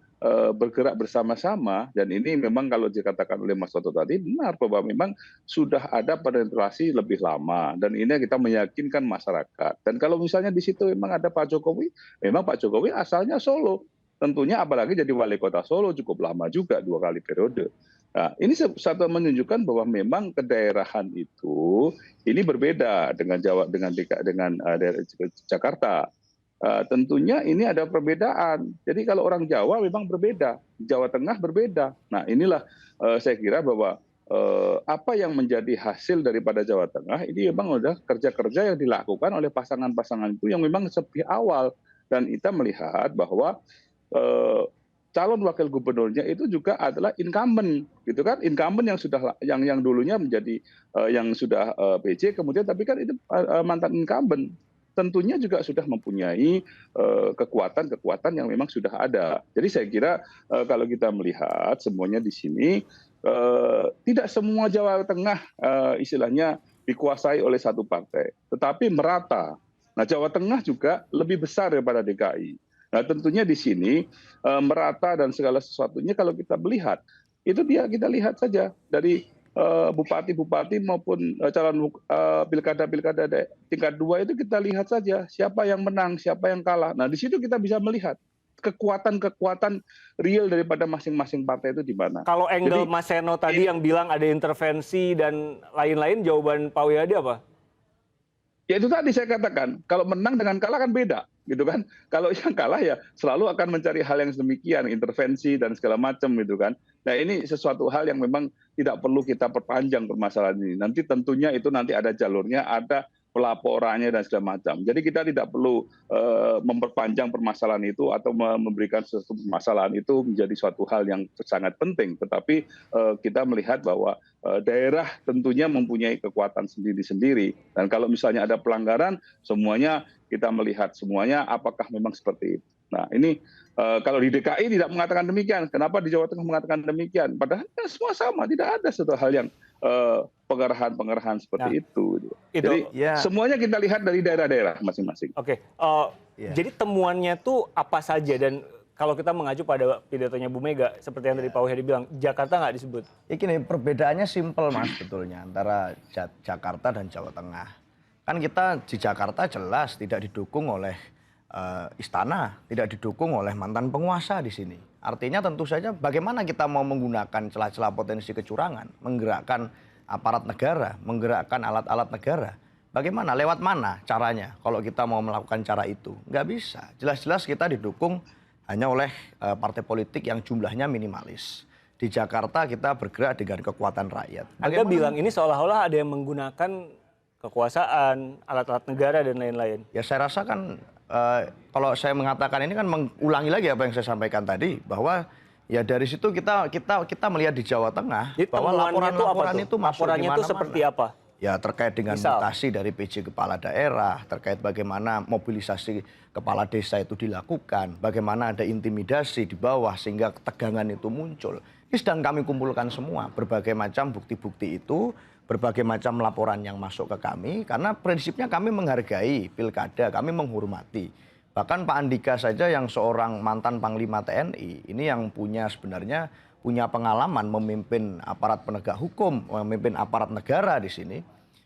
[SPEAKER 3] bergerak bersama-sama dan ini memang kalau dikatakan oleh Mas Toto tadi benar bahwa memang sudah ada penetrasi lebih lama dan ini kita meyakinkan masyarakat. Dan kalau misalnya di situ memang ada Pak Jokowi, memang Pak Jokowi asalnya Solo. Tentunya apalagi jadi wali kota Solo cukup lama juga 2 kali periode. Nah, ini satu menunjukkan bahwa memang kedaerahan itu ini berbeda dengan Jakarta. Tentunya ini ada perbedaan. Jadi kalau orang Jawa memang berbeda, Jawa Tengah berbeda. Nah, inilah saya kira bahwa apa yang menjadi hasil daripada Jawa Tengah ini memang sudah kerja-kerja yang dilakukan oleh pasangan-pasangan itu yang memang sejak awal dan kita melihat bahwa calon wakil gubernurnya itu juga adalah incumbent, gitu kan? Incumbent yang sudah yang dulunya menjadi yang sudah PJ, kemudian tapi kan itu mantan incumbent. Tentunya juga sudah mempunyai kekuatan-kekuatan yang memang sudah ada. Jadi saya kira kalau kita melihat semuanya di sini tidak semua Jawa Tengah istilahnya dikuasai oleh satu partai, tetapi merata. Nah, Jawa Tengah juga lebih besar daripada DKI. Nah, tentunya di sini merata dan segala sesuatunya kalau kita melihat, itu kita lihat saja dari bupati-bupati maupun calon pilkada-pilkada tingkat 2 itu kita lihat saja siapa yang menang, siapa yang kalah. Nah, di situ kita bisa melihat kekuatan-kekuatan real daripada masing-masing partai itu di mana.
[SPEAKER 1] Kalau angle Mas Seno tadi yang bilang ada intervensi dan lain-lain, jawaban Pak Wihadi apa?
[SPEAKER 3] Ya itu tadi saya katakan, kalau menang dengan kalah kan beda, gitu kan. Kalau yang kalah ya selalu akan mencari hal yang demikian, intervensi dan segala macam gitu kan. Nah, ini sesuatu hal yang memang tidak perlu kita perpanjang permasalahan ini. Nanti tentunya itu nanti ada jalurnya, ada pelaporannya dan segala macam. Jadi kita tidak perlu memperpanjang permasalahan itu atau memberikan sesuatu permasalahan itu menjadi suatu hal yang sangat penting. Tetapi kita melihat bahwa daerah tentunya mempunyai kekuatan sendiri-sendiri. Dan kalau misalnya ada pelanggaran, semuanya kita melihat semuanya apakah memang seperti itu. Nah, ini kalau di DKI tidak mengatakan demikian, kenapa di Jawa Tengah mengatakan demikian? Padahal semua sama, tidak ada satu hal yang pengerahan seperti itu. Jadi semuanya kita lihat dari daerah-daerah masing-masing.
[SPEAKER 1] Oke, jadi temuannya tuh apa saja, dan kalau kita mengacu pada pidatonya Bu Mega, seperti yang tadi Pak Wihadi bilang, Jakarta nggak disebut.
[SPEAKER 2] Ya gini, perbedaannya simpel Mas sebetulnya antara Jakarta dan Jawa Tengah. Kan kita di Jakarta jelas tidak didukung oleh istana, tidak didukung oleh mantan penguasa di sini. Artinya tentu saja bagaimana kita mau menggunakan celah-celah potensi kecurangan, menggerakkan aparat negara, menggerakkan alat-alat negara. Bagaimana, lewat mana caranya kalau kita mau melakukan cara itu? Nggak bisa. Jelas-jelas kita didukung hanya oleh partai politik yang jumlahnya minimalis. Di Jakarta kita bergerak dengan kekuatan rakyat.
[SPEAKER 1] Anda bilang ini seolah-olah ada yang menggunakan kekuasaan, alat-alat negara dan lain-lain.
[SPEAKER 2] Ya saya rasa kan kalau saya mengatakan ini kan mengulangi lagi apa yang saya sampaikan tadi, bahwa ya dari situ kita melihat di Jawa Tengah bahwa laporan-laporan itu masuk
[SPEAKER 1] laporannya itu seperti apa?
[SPEAKER 2] Ya terkait dengan mutasi dari PJ kepala daerah, terkait bagaimana mobilisasi kepala desa itu dilakukan, bagaimana ada intimidasi di bawah sehingga ketegangan itu muncul. Ini sedang kami kumpulkan semua, berbagai macam bukti-bukti itu, berbagai macam laporan yang masuk ke kami, karena prinsipnya kami menghargai pilkada, kami menghormati. Bahkan Pak Andika saja yang seorang mantan Panglima TNI, ini yang sebenarnya punya pengalaman memimpin aparat penegak hukum, memimpin aparat negara di sini.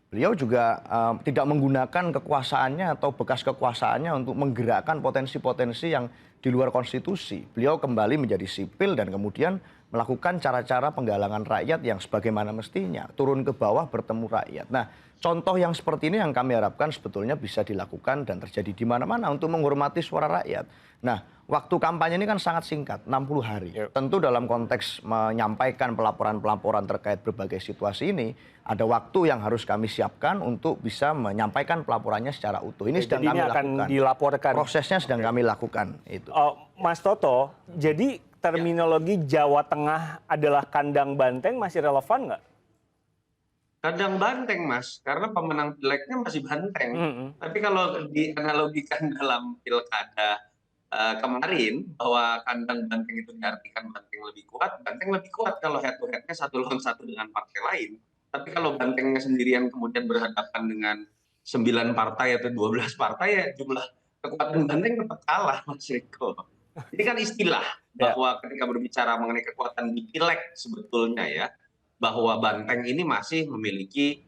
[SPEAKER 2] Beliau juga tidak menggunakan kekuasaannya atau bekas kekuasaannya untuk menggerakkan potensi-potensi yang di luar konstitusi. Beliau kembali menjadi sipil dan kemudian melakukan cara-cara penggalangan rakyat yang sebagaimana mestinya, turun ke bawah bertemu rakyat. Nah, contoh yang seperti ini yang kami harapkan sebetulnya bisa dilakukan dan terjadi di mana-mana untuk menghormati suara rakyat. Nah, waktu kampanye ini kan sangat singkat, 60 hari. Tentu dalam konteks menyampaikan pelaporan-pelaporan terkait berbagai situasi ini, ada waktu yang harus kami siapkan untuk bisa menyampaikan pelaporannya secara utuh. Ini sedang kami lakukan.
[SPEAKER 1] Akan dilaporkan.
[SPEAKER 2] Prosesnya sedang kami lakukan. Itu.
[SPEAKER 1] Mas Toto, jadi terminologi Jawa Tengah adalah kandang banteng masih relevan nggak?
[SPEAKER 4] Kandang banteng, Mas, karena pemenang pileknya masih banteng. Tapi kalau dianalogikan dalam pilkada kemarin, bahwa kandang banteng itu diartikan banteng lebih kuat kalau head to head-nya 1-1 dengan partai lain. Tapi kalau bantengnya sendirian kemudian berhadapan dengan 9 partai atau 12 partai, ya jumlah kekuatan banteng tetap kalah, Mas Riko. Ini kan istilah bahwa ketika berbicara mengenai kekuatan di pileg sebetulnya ya, bahwa Banteng ini masih memiliki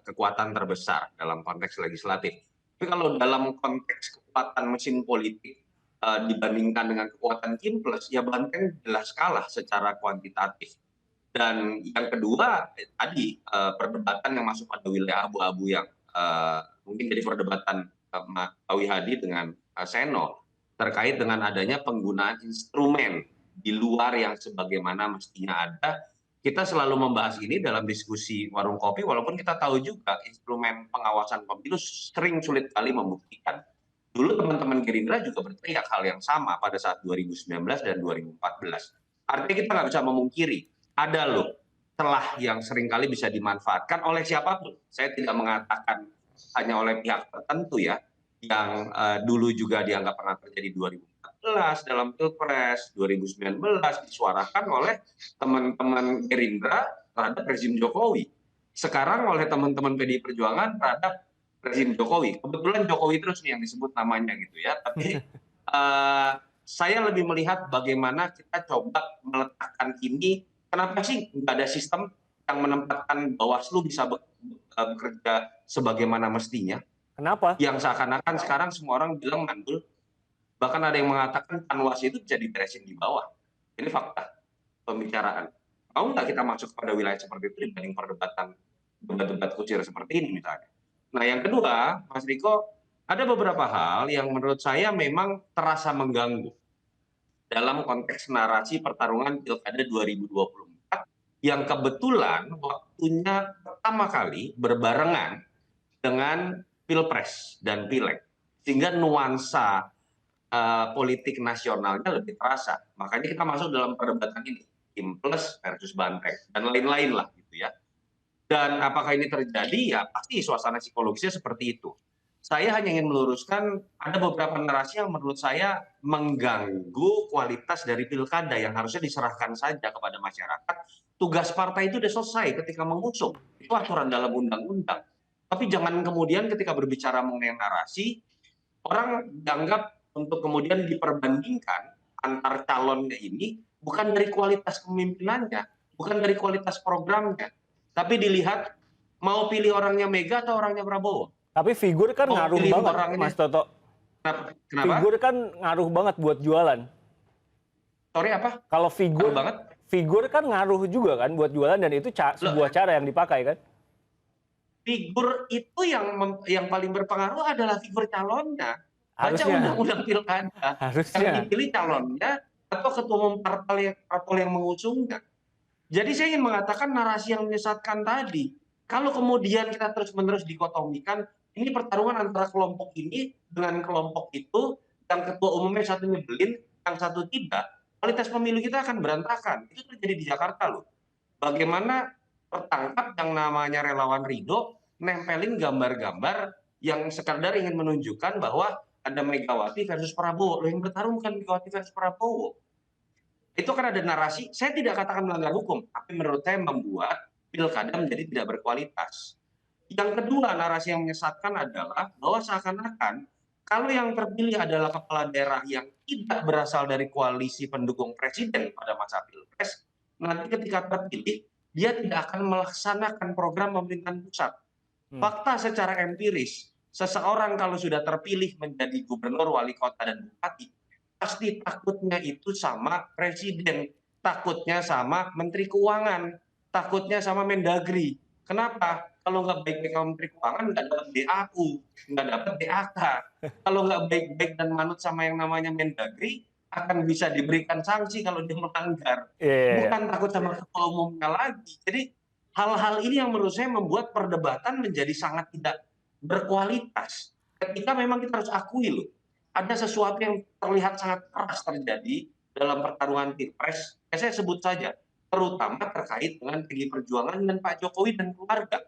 [SPEAKER 4] kekuatan terbesar dalam konteks legislatif. Tapi kalau dalam konteks kekuatan mesin politik dibandingkan dengan kekuatan Kinplus, ya Banteng jelas kalah secara kuantitatif. Dan yang kedua tadi perdebatan yang masuk pada wilayah abu-abu yang mungkin jadi perdebatan Pak Wihadi dengan Seno terkait dengan adanya penggunaan instrumen di luar yang sebagaimana mestinya ada. Kita selalu membahas ini dalam diskusi warung kopi, walaupun kita tahu juga instrumen pengawasan pemilu sering sulit kali membuktikan. Dulu teman-teman Gerindra juga berteriak hal yang sama pada saat 2019 dan 2014. Artinya kita nggak bisa memungkiri, ada loh celah yang seringkali bisa dimanfaatkan oleh siapapun. Saya tidak mengatakan hanya oleh pihak tertentu ya, yang dulu juga dianggap pernah terjadi 2014 dalam Pilpres, 2019 disuarakan oleh teman-teman Gerindra terhadap rezim Jokowi. Sekarang oleh teman-teman PDI Perjuangan terhadap rezim Jokowi. Kebetulan Jokowi terus nih yang disebut namanya gitu ya. Tapi saya lebih melihat bagaimana kita coba meletakkan ini. Kenapa sih nggak ada sistem yang menempatkan Bawaslu bisa bekerja sebagaimana mestinya?
[SPEAKER 1] Kenapa?
[SPEAKER 4] Yang seakan-akan sekarang semua orang bilang mandul. Bahkan ada yang mengatakan Panwas itu bisa diberesin di bawah. Ini fakta pembicaraan. Mau nggak kita masuk pada wilayah seperti itu dibanding perdebatan debat-debat kucir seperti ini misalnya? Nah, yang kedua, Mas Riko, ada beberapa hal yang menurut saya memang terasa mengganggu dalam konteks narasi pertarungan Pilkada 2024 yang kebetulan waktunya pertama kali berbarengan dengan Pilpres dan Pileg. Sehingga nuansa politik nasionalnya lebih terasa. Makanya kita masuk dalam perdebatan ini, Kim Plus versus Banteng, dan lain-lain lah gitu ya. Dan apakah ini terjadi? Ya pasti suasana psikologisnya seperti itu. Saya hanya ingin meluruskan ada beberapa narasi yang menurut saya mengganggu kualitas dari pilkada yang harusnya diserahkan saja kepada masyarakat. Tugas partai itu sudah selesai ketika mengusung. Itu aturan dalam undang-undang. Tapi jangan kemudian ketika berbicara mengenai narasi, orang dianggap untuk kemudian diperbandingkan antar calonnya ini bukan dari kualitas kepemimpinannya, bukan dari kualitas programnya, tapi dilihat mau pilih orangnya Mega atau orangnya Prabowo.
[SPEAKER 1] Tapi figur kan
[SPEAKER 4] Mau
[SPEAKER 1] ngaruh
[SPEAKER 4] pilih
[SPEAKER 1] banget,
[SPEAKER 4] orangnya.
[SPEAKER 1] Mas Toto.
[SPEAKER 4] Kenapa?
[SPEAKER 1] Figur kan ngaruh banget buat jualan.
[SPEAKER 4] Sorry apa?
[SPEAKER 1] Kalau figur,
[SPEAKER 4] Ngaruh banget?
[SPEAKER 1] figur kan ngaruh juga kan buat jualan dan itu sebuah cara yang dipakai kan?
[SPEAKER 4] Figur itu yang paling berpengaruh adalah figur calonnya. Baca
[SPEAKER 1] Harusnya.
[SPEAKER 4] undang-undang pilkada.
[SPEAKER 1] Harusnya.
[SPEAKER 4] Yang dipilih calonnya atau ketua umum parpol yang mengusungnya. Jadi saya ingin mengatakan narasi yang menyesatkan tadi. Kalau kemudian kita terus-menerus dikotomikan, ini pertarungan antara kelompok ini dengan kelompok itu, yang ketua umumnya satu nyebelin, yang satu tidak, kualitas pemilu kita akan berantakan. Itu terjadi di Jakarta loh. Bagaimana tertangkap yang namanya relawan Ridho, nempelin gambar-gambar yang sekedar ingin menunjukkan bahwa ada Megawati versus Prabowo. Loh, yang bertarung bukan Megawati versus Prabowo. Itu kan ada narasi, saya tidak katakan melanggar hukum, tapi menurut saya membuat pilkada menjadi tidak berkualitas. Yang kedua, narasi yang menyesatkan adalah bahwa seakan-akan kalau yang terpilih adalah kepala daerah yang tidak berasal dari koalisi pendukung presiden pada masa Pilpres, nanti ketika terpilih, dia tidak akan melaksanakan program pemerintahan pusat. Fakta secara empiris, seseorang kalau sudah terpilih menjadi gubernur, wali kota, dan bupati, pasti takutnya itu sama presiden, takutnya sama menteri keuangan, takutnya sama Mendagri. Kenapa? Kalau nggak baik-baik sama menteri keuangan, nggak dapat DAU, nggak dapat DAK. Kalau nggak baik-baik dan manut sama yang namanya Mendagri, akan bisa diberikan sanksi kalau dia melanggar. Bukan takut sama ketua umumnya lagi. Jadi hal-hal ini yang menurut saya membuat perdebatan menjadi sangat tidak berkualitas. Ketika memang kita harus akui loh, ada sesuatu yang terlihat sangat keras terjadi dalam pertarungan Pilpres, saya sebut saja, terutama terkait dengan PDI Perjuangan dan Pak Jokowi dan keluarga.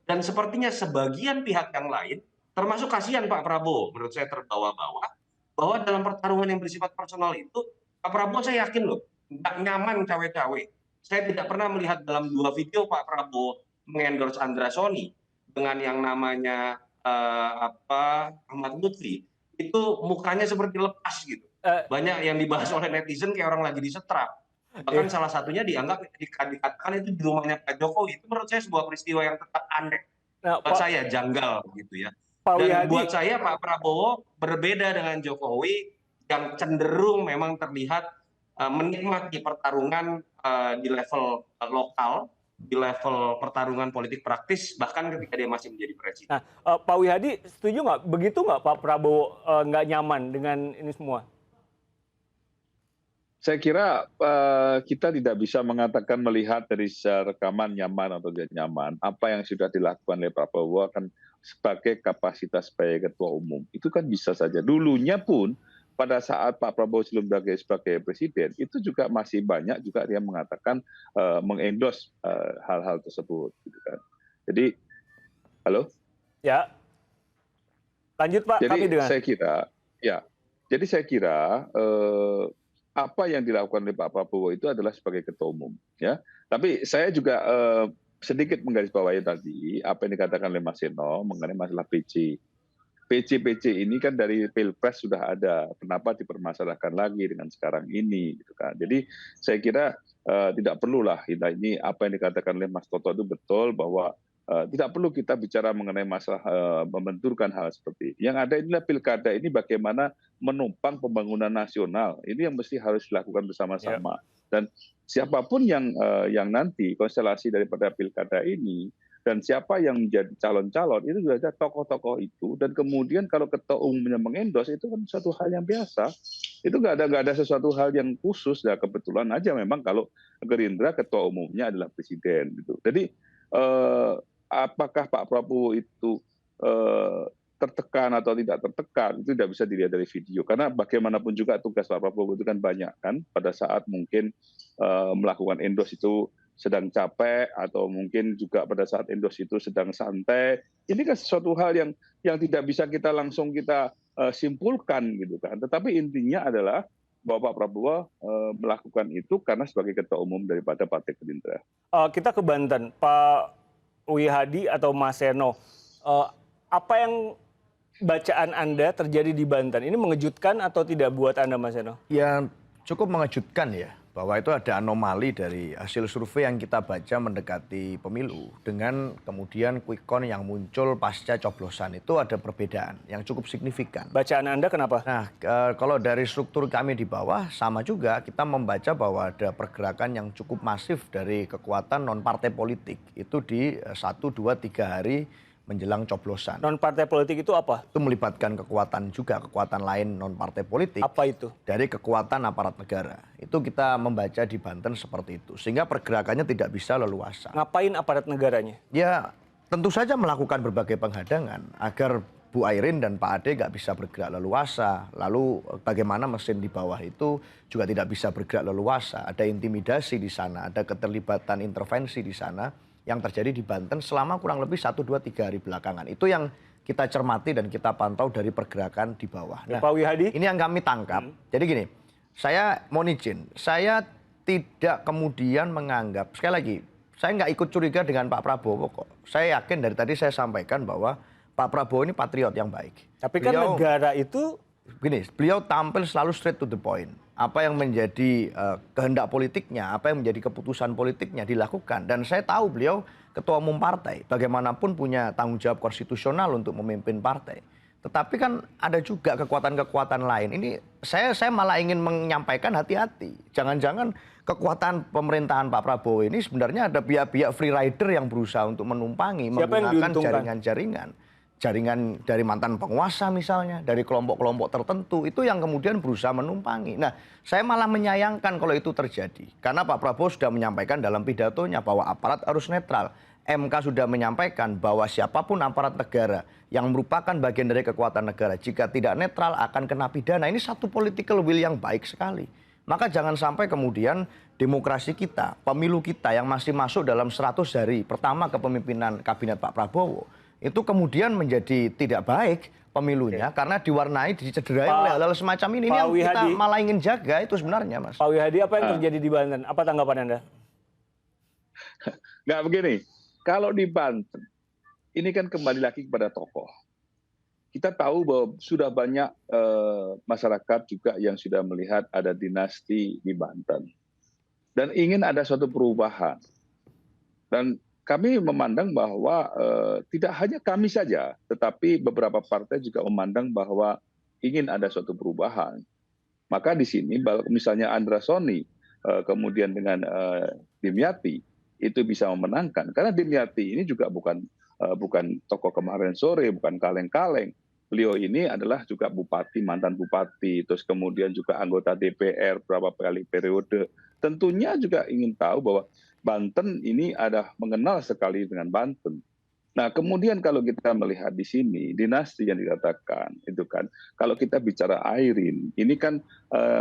[SPEAKER 4] Dan sepertinya sebagian pihak yang lain, termasuk kasihan Pak Prabowo, menurut saya terbawa-bawa, bahwa dalam pertarungan yang bersifat personal itu, Pak Prabowo saya yakin loh, nggak nyaman cawe-cawe. Saya tidak pernah melihat dalam 2 video Pak Prabowo mengendorse Andra Soni dengan yang namanya Ahmad Lutfi, itu mukanya seperti lepas gitu. Banyak yang dibahas oleh netizen kayak orang lagi disetrap. Bahkan salah satunya dikatakan itu di rumahnya Pak Jokowi. Itu menurut saya sebuah peristiwa yang tetap aneh. Buat saya janggal gitu ya. Dan buat saya Pak Prabowo berbeda dengan Jokowi yang cenderung memang terlihat menikmati pertarungan di level lokal, di level pertarungan politik praktis, bahkan ketika dia masih menjadi presiden.
[SPEAKER 1] Nah, Pak Wihadi setuju nggak? Begitu nggak Pak Prabowo nggak nyaman dengan ini semua?
[SPEAKER 3] Saya kira kita tidak bisa mengatakan melihat dari rekaman nyaman atau tidak nyaman. Apa yang sudah dilakukan oleh Pak Prabowo kan sebagai kapasitas sebagai ketua umum. Itu kan bisa saja. Dulunya pun pada saat Pak Prabowo sebelum sebagai presiden, itu juga masih banyak juga dia mengatakan mengendorse hal-hal tersebut. Gitu kan. Jadi, halo?
[SPEAKER 1] Ya, lanjut Pak, kami
[SPEAKER 3] Jadi
[SPEAKER 1] dengar.
[SPEAKER 3] saya kira, ya. Jadi saya kira apa yang dilakukan oleh Pak Prabowo itu adalah sebagai ketua umum, ya. Tapi saya juga sedikit menggarisbawahi tadi apa yang dikatakan oleh Mas Seno mengenai masalah PC. PC ini kan dari Pilpres sudah ada, kenapa dipermasalahkan lagi dengan sekarang ini, gitu kan. Jadi saya kira tidak perlulah ini apa yang dikatakan oleh Mas Toto itu betul bahwa tidak perlu kita bicara mengenai masalah membenturkan hal seperti ini. Yang ada inilah pilkada ini bagaimana menopang pembangunan nasional. Ini yang mesti harus dilakukan bersama-sama. Dan siapapun yang nanti konstelasi daripada pilkada ini dan siapa yang menjadi calon-calon itu sudah ada tokoh-tokoh itu, dan kemudian kalau ketua umumnya mengendorse itu kan suatu hal yang biasa. Itu nggak ada sesuatu hal yang khusus. Ya kebetulan aja memang kalau Gerindra ketua umumnya adalah presiden gitu. Jadi apakah Pak Prabowo itu tertekan atau tidak tertekan itu tidak bisa dilihat dari video, karena bagaimanapun juga tugas Pak Prabowo itu kan banyak kan, pada saat mungkin melakukan endorse itu sedang capek, atau mungkin juga pada saat endorse itu sedang santai. Ini kan sesuatu hal yang tidak bisa kita langsung kita simpulkan gitu kan. Tetapi intinya adalah bahwa Pak Prabowo melakukan itu karena sebagai ketua umum daripada Partai Gerindra.
[SPEAKER 1] Kita ke Banten, Pak Wihadi atau Mas Seno. Apa yang bacaan Anda terjadi di Banten? Ini mengejutkan atau tidak buat Anda, Mas Seno?
[SPEAKER 2] Ya cukup mengejutkan ya, bahwa itu ada anomali dari hasil survei yang kita baca mendekati pemilu dengan kemudian quick count yang muncul pasca coblosan. Itu ada perbedaan yang cukup signifikan.
[SPEAKER 1] Bacaan Anda kenapa?
[SPEAKER 2] Nah, kalau dari struktur kami di bawah sama juga, kita membaca bahwa ada pergerakan yang cukup masif dari kekuatan non partai politik itu di 1, 2, 3 hari menjelang coblosan.
[SPEAKER 1] Non partai politik itu apa?
[SPEAKER 2] Itu melibatkan kekuatan juga, kekuatan lain non partai politik.
[SPEAKER 1] Apa itu?
[SPEAKER 2] Dari kekuatan aparat negara. Itu kita membaca di Banten seperti itu. Sehingga pergerakannya tidak bisa leluasa.
[SPEAKER 1] Ngapain aparat negaranya?
[SPEAKER 2] Ya tentu saja melakukan berbagai penghadangan agar Bu Airin dan Pak Ade nggak bisa bergerak leluasa. Lalu bagaimana mesin di bawah itu juga tidak bisa bergerak leluasa. Ada intimidasi di sana, ada keterlibatan intervensi di sana yang terjadi di Banten selama kurang lebih 1, 2, 3 hari belakangan. Itu yang kita cermati dan kita pantau dari pergerakan di bawah. Nah,
[SPEAKER 1] Pak Wihadi?
[SPEAKER 2] ini yang kami tangkap. Jadi gini, saya mohon izin, saya tidak kemudian menganggap, sekali lagi, saya nggak ikut curiga dengan Pak Prabowo kok. Saya yakin dari tadi saya sampaikan bahwa Pak Prabowo ini patriot yang baik.
[SPEAKER 1] Tapi kan negara itu...
[SPEAKER 2] Begini, beliau tampil selalu straight to the point. Apa yang menjadi kehendak politiknya, apa yang menjadi keputusan politiknya dilakukan. Dan saya tahu beliau ketua umum partai, bagaimanapun punya tanggung jawab konstitusional untuk memimpin partai. Tetapi kan ada juga kekuatan-kekuatan lain. Ini saya malah ingin menyampaikan hati-hati. Jangan-jangan kekuatan pemerintahan Pak Prabowo ini sebenarnya ada pihak-pihak free rider yang berusaha untuk menumpangi, menggunakan jaringan-jaringan. Jaringan dari mantan penguasa misalnya, dari kelompok-kelompok tertentu, itu yang kemudian berusaha menumpangi. Nah, saya malah menyayangkan kalau itu terjadi. Karena Pak Prabowo sudah menyampaikan dalam pidatonya bahwa aparat harus netral. MK sudah menyampaikan bahwa siapapun aparat negara yang merupakan bagian dari kekuatan negara, jika tidak netral akan kena pidana. Ini satu political will yang baik sekali. Maka jangan sampai kemudian demokrasi kita, pemilu kita yang masih masuk dalam 100 hari pertama kepemimpinan kabinet Pak Prabowo, itu kemudian menjadi tidak baik pemilunya karena diwarnai, dicederai oleh hal-hal semacam ini. Ini yang kita malah ingin jaga itu sebenarnya, Mas.
[SPEAKER 1] Pak Wihadi, apa yang terjadi di Banten? Apa tanggapan Anda?
[SPEAKER 3] Nggak begini, kalau di Banten, ini kan kembali lagi kepada tokoh. Kita tahu bahwa sudah banyak masyarakat juga yang sudah melihat ada dinasti di Banten. Dan ingin ada suatu perubahan. Dan kami memandang bahwa tidak hanya kami saja, tetapi beberapa partai juga memandang bahwa ingin ada suatu perubahan. Maka di sini misalnya Andra Soni, kemudian dengan Dimyati, itu bisa memenangkan. Karena Dimyati ini juga bukan tokoh kemarin sore, bukan kaleng-kaleng. beliau ini adalah juga bupati, mantan bupati, terus kemudian juga anggota DPR berapa kali periode. Tentunya juga ingin tahu bahwa Banten ini ada mengenal sekali dengan Banten. Nah, kemudian kalau kita melihat di sini, dinasti yang dikatakan, itu kan, kalau kita bicara Airin, ini kan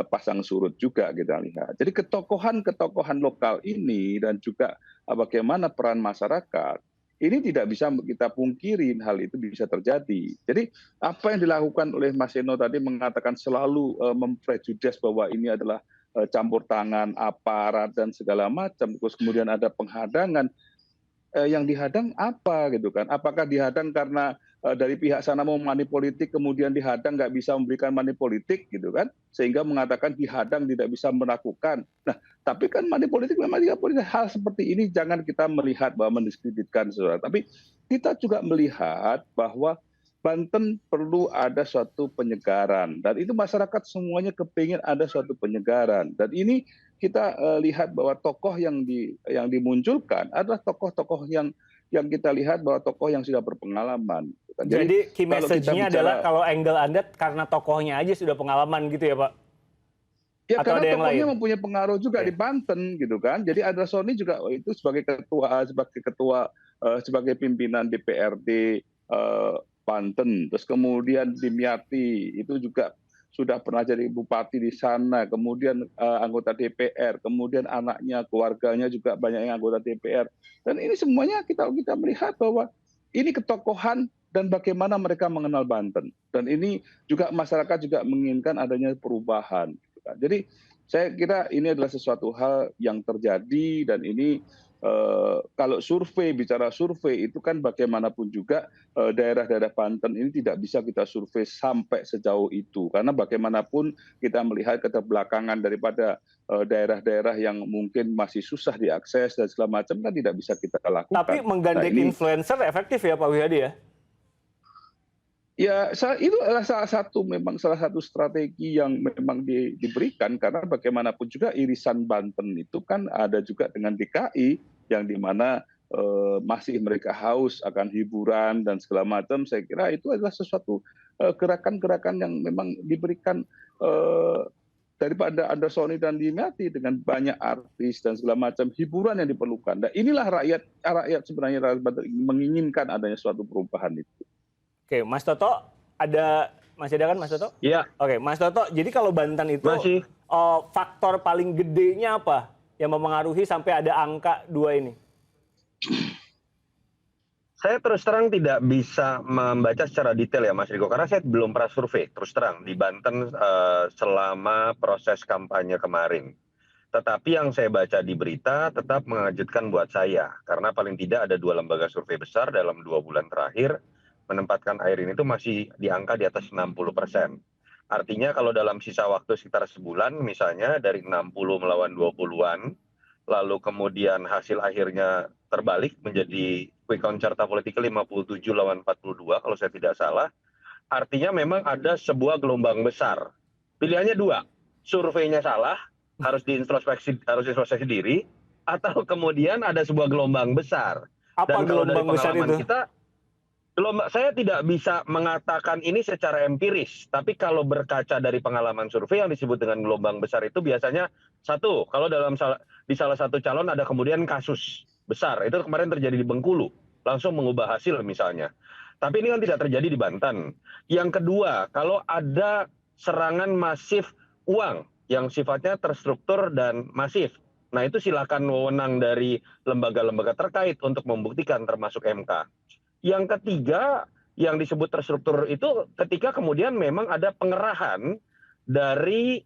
[SPEAKER 3] pasang surut juga kita lihat. Jadi ketokohan-ketokohan lokal ini dan juga bagaimana peran masyarakat, ini tidak bisa kita pungkirin hal itu bisa terjadi. Jadi apa yang dilakukan oleh Mas Eno tadi mengatakan selalu memprejudice bahwa ini adalah campur tangan aparat dan segala macam, terus kemudian ada penghadangan, yang dihadang apa gitu kan? Apakah dihadang karena dari pihak sana mau money politik, kemudian dihadang nggak bisa memberikan money politik gitu kan? Sehingga mengatakan dihadang tidak bisa melakukan. Nah, tapi kan money politik memang tidak boleh, hal seperti ini jangan kita melihat bahwa mendiskreditkan sesuatu. Tapi kita juga melihat bahwa Banten perlu ada suatu penyegaran, dan itu masyarakat semuanya kepingin ada suatu penyegaran. Dan ini kita lihat bahwa tokoh yang dimunculkan adalah tokoh-tokoh yang kita lihat bahwa tokoh yang sudah berpengalaman.
[SPEAKER 1] Jadi key
[SPEAKER 3] kalau kita
[SPEAKER 1] message-nya adalah kalau angle Anda karena tokohnya aja sudah pengalaman gitu ya Pak?
[SPEAKER 3] Ya,
[SPEAKER 1] Atau ada
[SPEAKER 3] karena
[SPEAKER 1] yang
[SPEAKER 3] tokohnya
[SPEAKER 1] lain?
[SPEAKER 3] mempunyai pengaruh juga di Banten gitu kan. Jadi Andra Soni juga itu sebagai ketua sebagai pimpinan DPRD Banten, terus kemudian Dimyati itu juga sudah pernah jadi bupati di sana, kemudian anggota DPR, kemudian anaknya, keluarganya juga banyak yang anggota DPR. Dan ini semuanya kita melihat bahwa ini ketokohan dan bagaimana mereka mengenal Banten. Dan ini juga masyarakat juga menginginkan adanya perubahan. Jadi saya kira ini adalah sesuatu hal yang terjadi, dan ini kalau bicara survei itu kan bagaimanapun juga daerah-daerah Banten ini tidak bisa kita survei sampai sejauh itu, karena bagaimanapun kita melihat keterbelakangan daripada daerah-daerah yang mungkin masih susah diakses dan segala macam kan tidak bisa kita lakukan.
[SPEAKER 1] Tapi menggandeng influencer efektif ya Pak Wihadi ya?
[SPEAKER 3] Ya, itu adalah salah satu strategi yang memang diberikan, karena bagaimanapun juga irisan Banten itu kan ada juga dengan DKI yang dimana masih mereka haus akan hiburan dan segala macam. Saya kira itu adalah sesuatu gerakan-gerakan yang memang diberikan daripada Andersoni dan Dimyati dengan banyak artis dan segala macam hiburan yang diperlukan. Dan inilah rakyat sebenarnya Banten menginginkan adanya suatu perubahan itu.
[SPEAKER 1] Oke, Mas Toto, masih ada kan Mas Toto?
[SPEAKER 2] Iya.
[SPEAKER 1] Oke, Mas Toto, jadi kalau Banten itu
[SPEAKER 2] Masih.
[SPEAKER 1] Faktor paling gedenya apa yang mempengaruhi sampai ada angka 2 ini?
[SPEAKER 5] Saya terus terang tidak bisa membaca secara detail ya Mas Riko, karena saya belum pernah survei terus terang di Banten selama proses kampanye kemarin. Tetapi yang saya baca di berita tetap mengejutkan buat saya, karena paling tidak ada 2 lembaga survei besar dalam 2 bulan terakhir menempatkan Airin itu masih di angka di atas 60%. Artinya kalau dalam sisa waktu sekitar sebulan misalnya dari 60 melawan 20-an, lalu kemudian hasil akhirnya terbalik menjadi quick count carta politika 57 lawan 42 kalau saya tidak salah. Artinya memang ada sebuah gelombang besar. Pilihannya 2, surveinya salah, harus introspeksi diri, atau kemudian ada sebuah gelombang besar.
[SPEAKER 1] Apa
[SPEAKER 5] Dan kalau dari
[SPEAKER 1] gelombang besar
[SPEAKER 5] pengalaman
[SPEAKER 1] itu?
[SPEAKER 5] kita, saya tidak bisa mengatakan ini secara empiris, tapi kalau berkaca dari pengalaman survei yang disebut dengan gelombang besar itu biasanya satu, kalau di salah satu calon ada kemudian kasus besar, itu kemarin terjadi di Bengkulu, langsung mengubah hasil misalnya. Tapi ini kan tidak terjadi di Banten. Yang kedua, kalau ada serangan masif uang yang sifatnya terstruktur dan masif, nah itu silakan wewenang dari lembaga-lembaga terkait untuk membuktikan termasuk MK. Yang ketiga, yang disebut terstruktur itu ketika kemudian memang ada pengerahan dari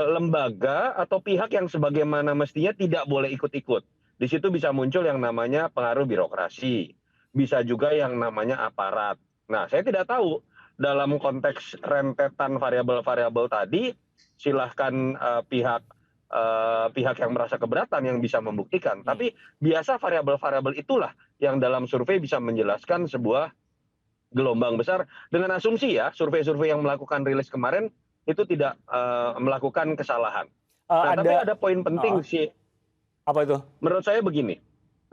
[SPEAKER 5] lembaga atau pihak yang sebagaimana mestinya tidak boleh ikut-ikut. Di situ bisa muncul yang namanya pengaruh birokrasi, bisa juga yang namanya aparat. Nah, saya tidak tahu dalam konteks rentetan variabel-variabel tadi, silahkan pihak yang merasa keberatan yang bisa membuktikan. Tapi biasa variabel-variabel itulah yang dalam survei bisa menjelaskan sebuah gelombang besar dengan asumsi ya survei-survei yang melakukan rilis kemarin itu tidak melakukan kesalahan. Nah, tapi ada poin penting sih.
[SPEAKER 1] Apa itu?
[SPEAKER 5] Menurut saya begini,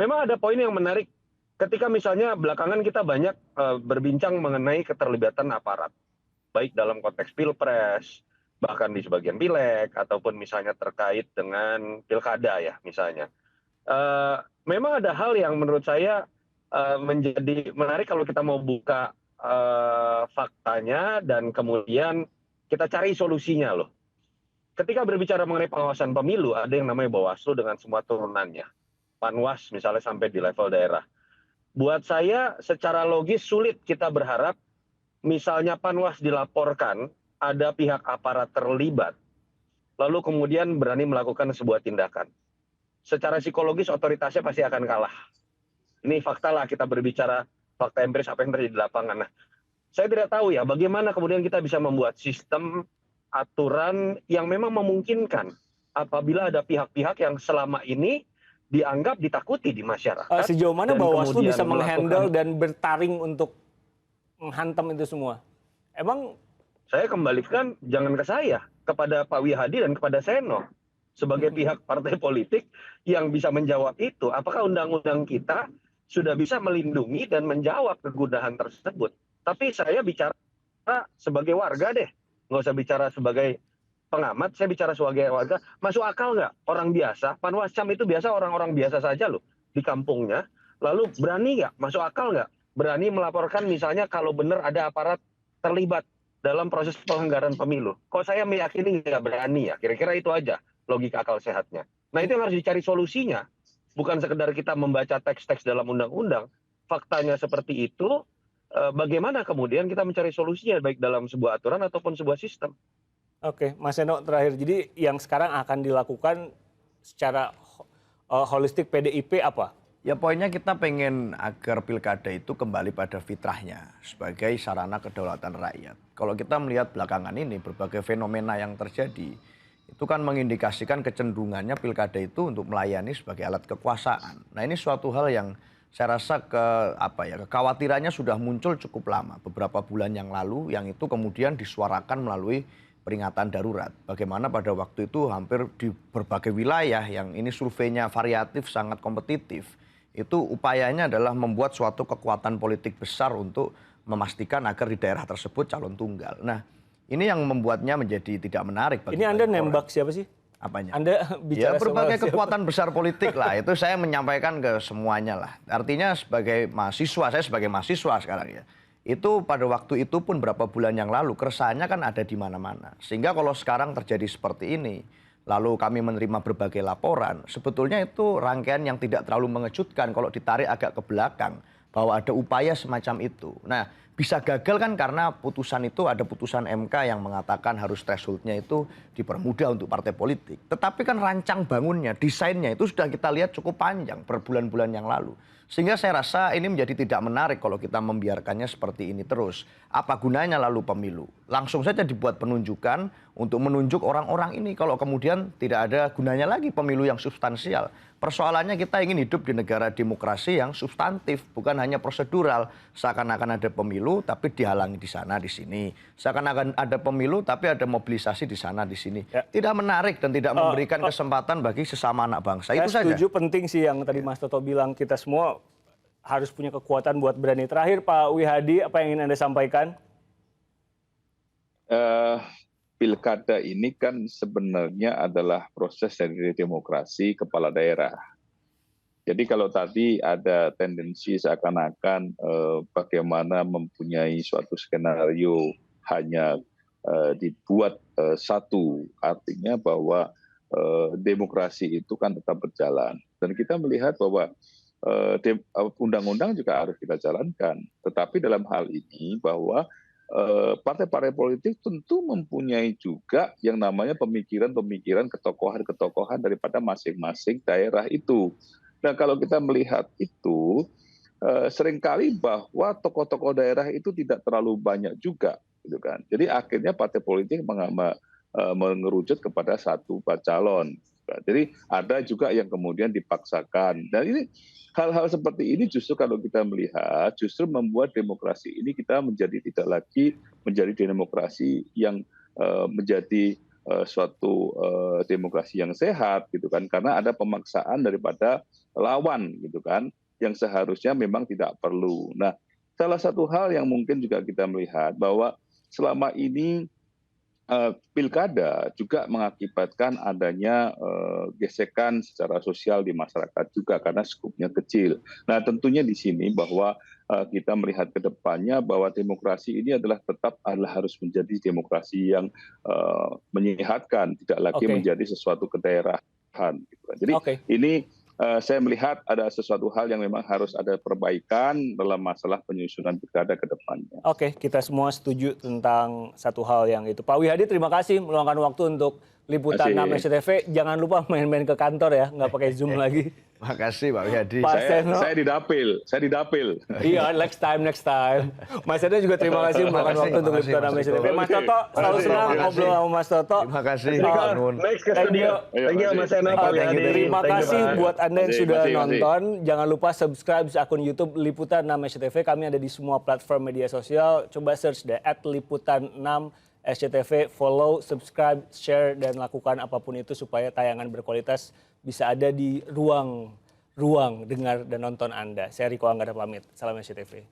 [SPEAKER 5] memang ada poin yang menarik ketika misalnya belakangan kita banyak berbincang mengenai keterlibatan aparat, baik dalam konteks pilpres, bahkan di sebagian pileg, ataupun misalnya terkait dengan pilkada ya misalnya. Memang ada hal yang menurut saya menjadi menarik kalau kita mau buka faktanya dan kemudian kita cari solusinya loh. Ketika berbicara mengenai pengawasan pemilu, ada yang namanya Bawaslu dengan semua turunannya. Panwas misalnya sampai di level daerah. Buat saya secara logis sulit kita berharap misalnya Panwas dilaporkan ada pihak aparat terlibat, lalu kemudian berani melakukan sebuah tindakan. Secara psikologis otoritasnya pasti akan kalah. Ini fakta lah, kita berbicara fakta empiris apa yang terjadi di lapangan. Nah, saya tidak tahu ya bagaimana kemudian kita bisa membuat sistem aturan yang memang memungkinkan apabila ada pihak-pihak yang selama ini dianggap ditakuti di masyarakat.
[SPEAKER 1] Sejauh mana
[SPEAKER 5] dan
[SPEAKER 1] Bawaslu
[SPEAKER 5] kemudian
[SPEAKER 1] bisa menghandle
[SPEAKER 5] melakukan-
[SPEAKER 1] dan bertaring untuk menghantam itu semua? Emang
[SPEAKER 5] Saya kembalikan jangan ke saya, kepada Pak Wihadi dan kepada Seno sebagai pihak partai politik yang bisa menjawab itu. Apakah undang-undang kita sudah bisa melindungi dan menjawab kegundahan tersebut? Tapi saya bicara sebagai warga deh, nggak usah bicara sebagai pengamat, saya bicara sebagai warga. Masuk akal nggak orang biasa? Panwascam itu biasa orang-orang biasa saja loh di kampungnya. Lalu berani nggak? Masuk akal nggak? Berani melaporkan misalnya kalau benar ada aparat terlibat dalam proses pelanggaran pemilu. Kok saya meyakini nggak berani ya? Kira-kira itu aja logika akal sehatnya. Nah itu yang harus dicari solusinya. Bukan sekedar kita membaca teks-teks dalam undang-undang. Faktanya seperti itu, bagaimana kemudian kita mencari solusinya baik dalam sebuah aturan ataupun sebuah sistem.
[SPEAKER 1] Oke, Mas Seno terakhir. Jadi yang sekarang akan dilakukan secara holistik PDIP apa?
[SPEAKER 2] Ya poinnya kita pengen agar pilkada itu kembali pada fitrahnya sebagai sarana kedaulatan rakyat. Kalau kita melihat belakangan ini berbagai fenomena yang terjadi, itu kan mengindikasikan kecenderungannya pilkada itu untuk melayani sebagai alat kekuasaan. Nah ini suatu hal yang saya rasa kekhawatirannya sudah muncul cukup lama, beberapa bulan yang lalu, yang itu kemudian disuarakan melalui peringatan darurat. Bagaimana pada waktu itu hampir di berbagai wilayah yang ini surveinya variatif, sangat kompetitif, itu upayanya adalah membuat suatu kekuatan politik besar untuk memastikan agar di daerah tersebut calon tunggal. Nah, ini yang membuatnya menjadi tidak menarik bagi
[SPEAKER 1] Ini Anda
[SPEAKER 2] banyak orang.
[SPEAKER 1] nembak siapa sih?
[SPEAKER 2] Apanya?
[SPEAKER 1] Anda bicara
[SPEAKER 2] Ya berbagai
[SPEAKER 1] sama siapa?
[SPEAKER 2] kekuatan besar politik lah, itu saya menyampaikan ke semuanya lah. Artinya sebagai mahasiswa, saya sebagai mahasiswa sekarang ya, itu pada waktu itu pun berapa bulan yang lalu keresahannya kan ada di mana-mana. Sehingga kalau sekarang terjadi seperti ini, lalu kami menerima berbagai laporan, sebetulnya itu rangkaian yang tidak terlalu mengejutkan kalau ditarik agak ke belakang, bahwa ada upaya semacam itu. Nah, bisa gagal kan karena putusan itu ada putusan MK yang mengatakan harus thresholdnya itu dipermudah untuk partai politik. Tetapi kan rancang bangunnya, desainnya itu sudah kita lihat cukup panjang berbulan-bulan yang lalu. Sehingga saya rasa ini menjadi tidak menarik kalau kita membiarkannya seperti ini terus. Apa gunanya lalu pemilu? Langsung saja dibuat penunjukan untuk menunjuk orang-orang ini kalau kemudian tidak ada gunanya lagi pemilu yang substansial. Persoalannya kita ingin hidup di negara demokrasi yang substantif, bukan hanya prosedural. Seakan-akan ada pemilu tapi dihalangi di sana di sini. Seakan-akan ada pemilu tapi ada mobilisasi di sana di sini.
[SPEAKER 1] Ya.
[SPEAKER 2] Tidak menarik dan tidak memberikan kesempatan bagi sesama anak bangsa.
[SPEAKER 1] Saya
[SPEAKER 2] Itu saja.
[SPEAKER 1] setuju, penting sih yang tadi Mas Toto bilang, kita semua harus punya kekuatan buat berani. Terakhir Pak Wihadi, apa yang ingin Anda sampaikan?
[SPEAKER 3] Pilkada ini kan sebenarnya adalah proses dari demokrasi kepala daerah. Jadi kalau tadi ada tendensi seakan-akan bagaimana mempunyai suatu skenario hanya dibuat satu, artinya bahwa demokrasi itu kan tetap berjalan. Dan kita melihat bahwa undang-undang juga harus kita jalankan. Tetapi dalam hal ini bahwa partai-partai politik tentu mempunyai juga yang namanya pemikiran-pemikiran, ketokohan-ketokohan daripada masing-masing daerah itu. Nah kalau kita melihat itu, seringkali bahwa tokoh-tokoh daerah itu tidak terlalu banyak juga, gitu kan. Jadi akhirnya partai politik mengerucut kepada satu calon. Jadi ada juga yang kemudian dipaksakan. Dan ini hal-hal seperti ini justru kalau kita melihat justru membuat demokrasi ini kita menjadi tidak lagi menjadi demokrasi yang menjadi suatu demokrasi yang sehat gitu kan, karena ada pemaksaan daripada lawan gitu kan. yang seharusnya memang tidak perlu. Nah, salah satu hal yang mungkin juga kita melihat bahwa selama ini pilkada juga mengakibatkan adanya gesekan secara sosial di masyarakat juga karena skupnya kecil. Nah, tentunya di sini bahwa kita melihat ke depannya bahwa demokrasi ini adalah harus menjadi demokrasi yang menyehatkan, tidak lagi menjadi sesuatu kedaerahan. Gitu. Jadi ini saya melihat ada sesuatu hal yang memang harus ada perbaikan dalam masalah penyusunan pilkada ke depannya.
[SPEAKER 1] Oke, kita semua setuju tentang satu hal yang itu. Pak Wihadi, terima kasih meluangkan waktu untuk liputan 6 SCTV. Jangan lupa main-main ke kantor ya, nggak pakai Zoom lagi.
[SPEAKER 2] Makasih Pak Wihadi.
[SPEAKER 3] Saya di dapil.
[SPEAKER 1] Iya, next time. Mas Seno juga terima kasih meluangkan waktu untuk liputan 6 SCTV. Mas Toto, selalu senang ngobrol sama Mas Toto.
[SPEAKER 2] Terima kasih.
[SPEAKER 5] Next ke studio. Thank you Mas Seno, Pak Wihadi.
[SPEAKER 1] Terima kasih buat Anda yang sudah
[SPEAKER 3] Makasih.
[SPEAKER 1] nonton. Jangan lupa subscribe akun YouTube Liputan 6 SCTV. Kami ada di semua platform media sosial. Coba search deh @liputan6 SCTV, follow, subscribe, share, dan lakukan apapun itu supaya tayangan berkualitas bisa ada di ruang dengar dan nonton Anda. Saya Riko Anggara pamit. Salam SCTV.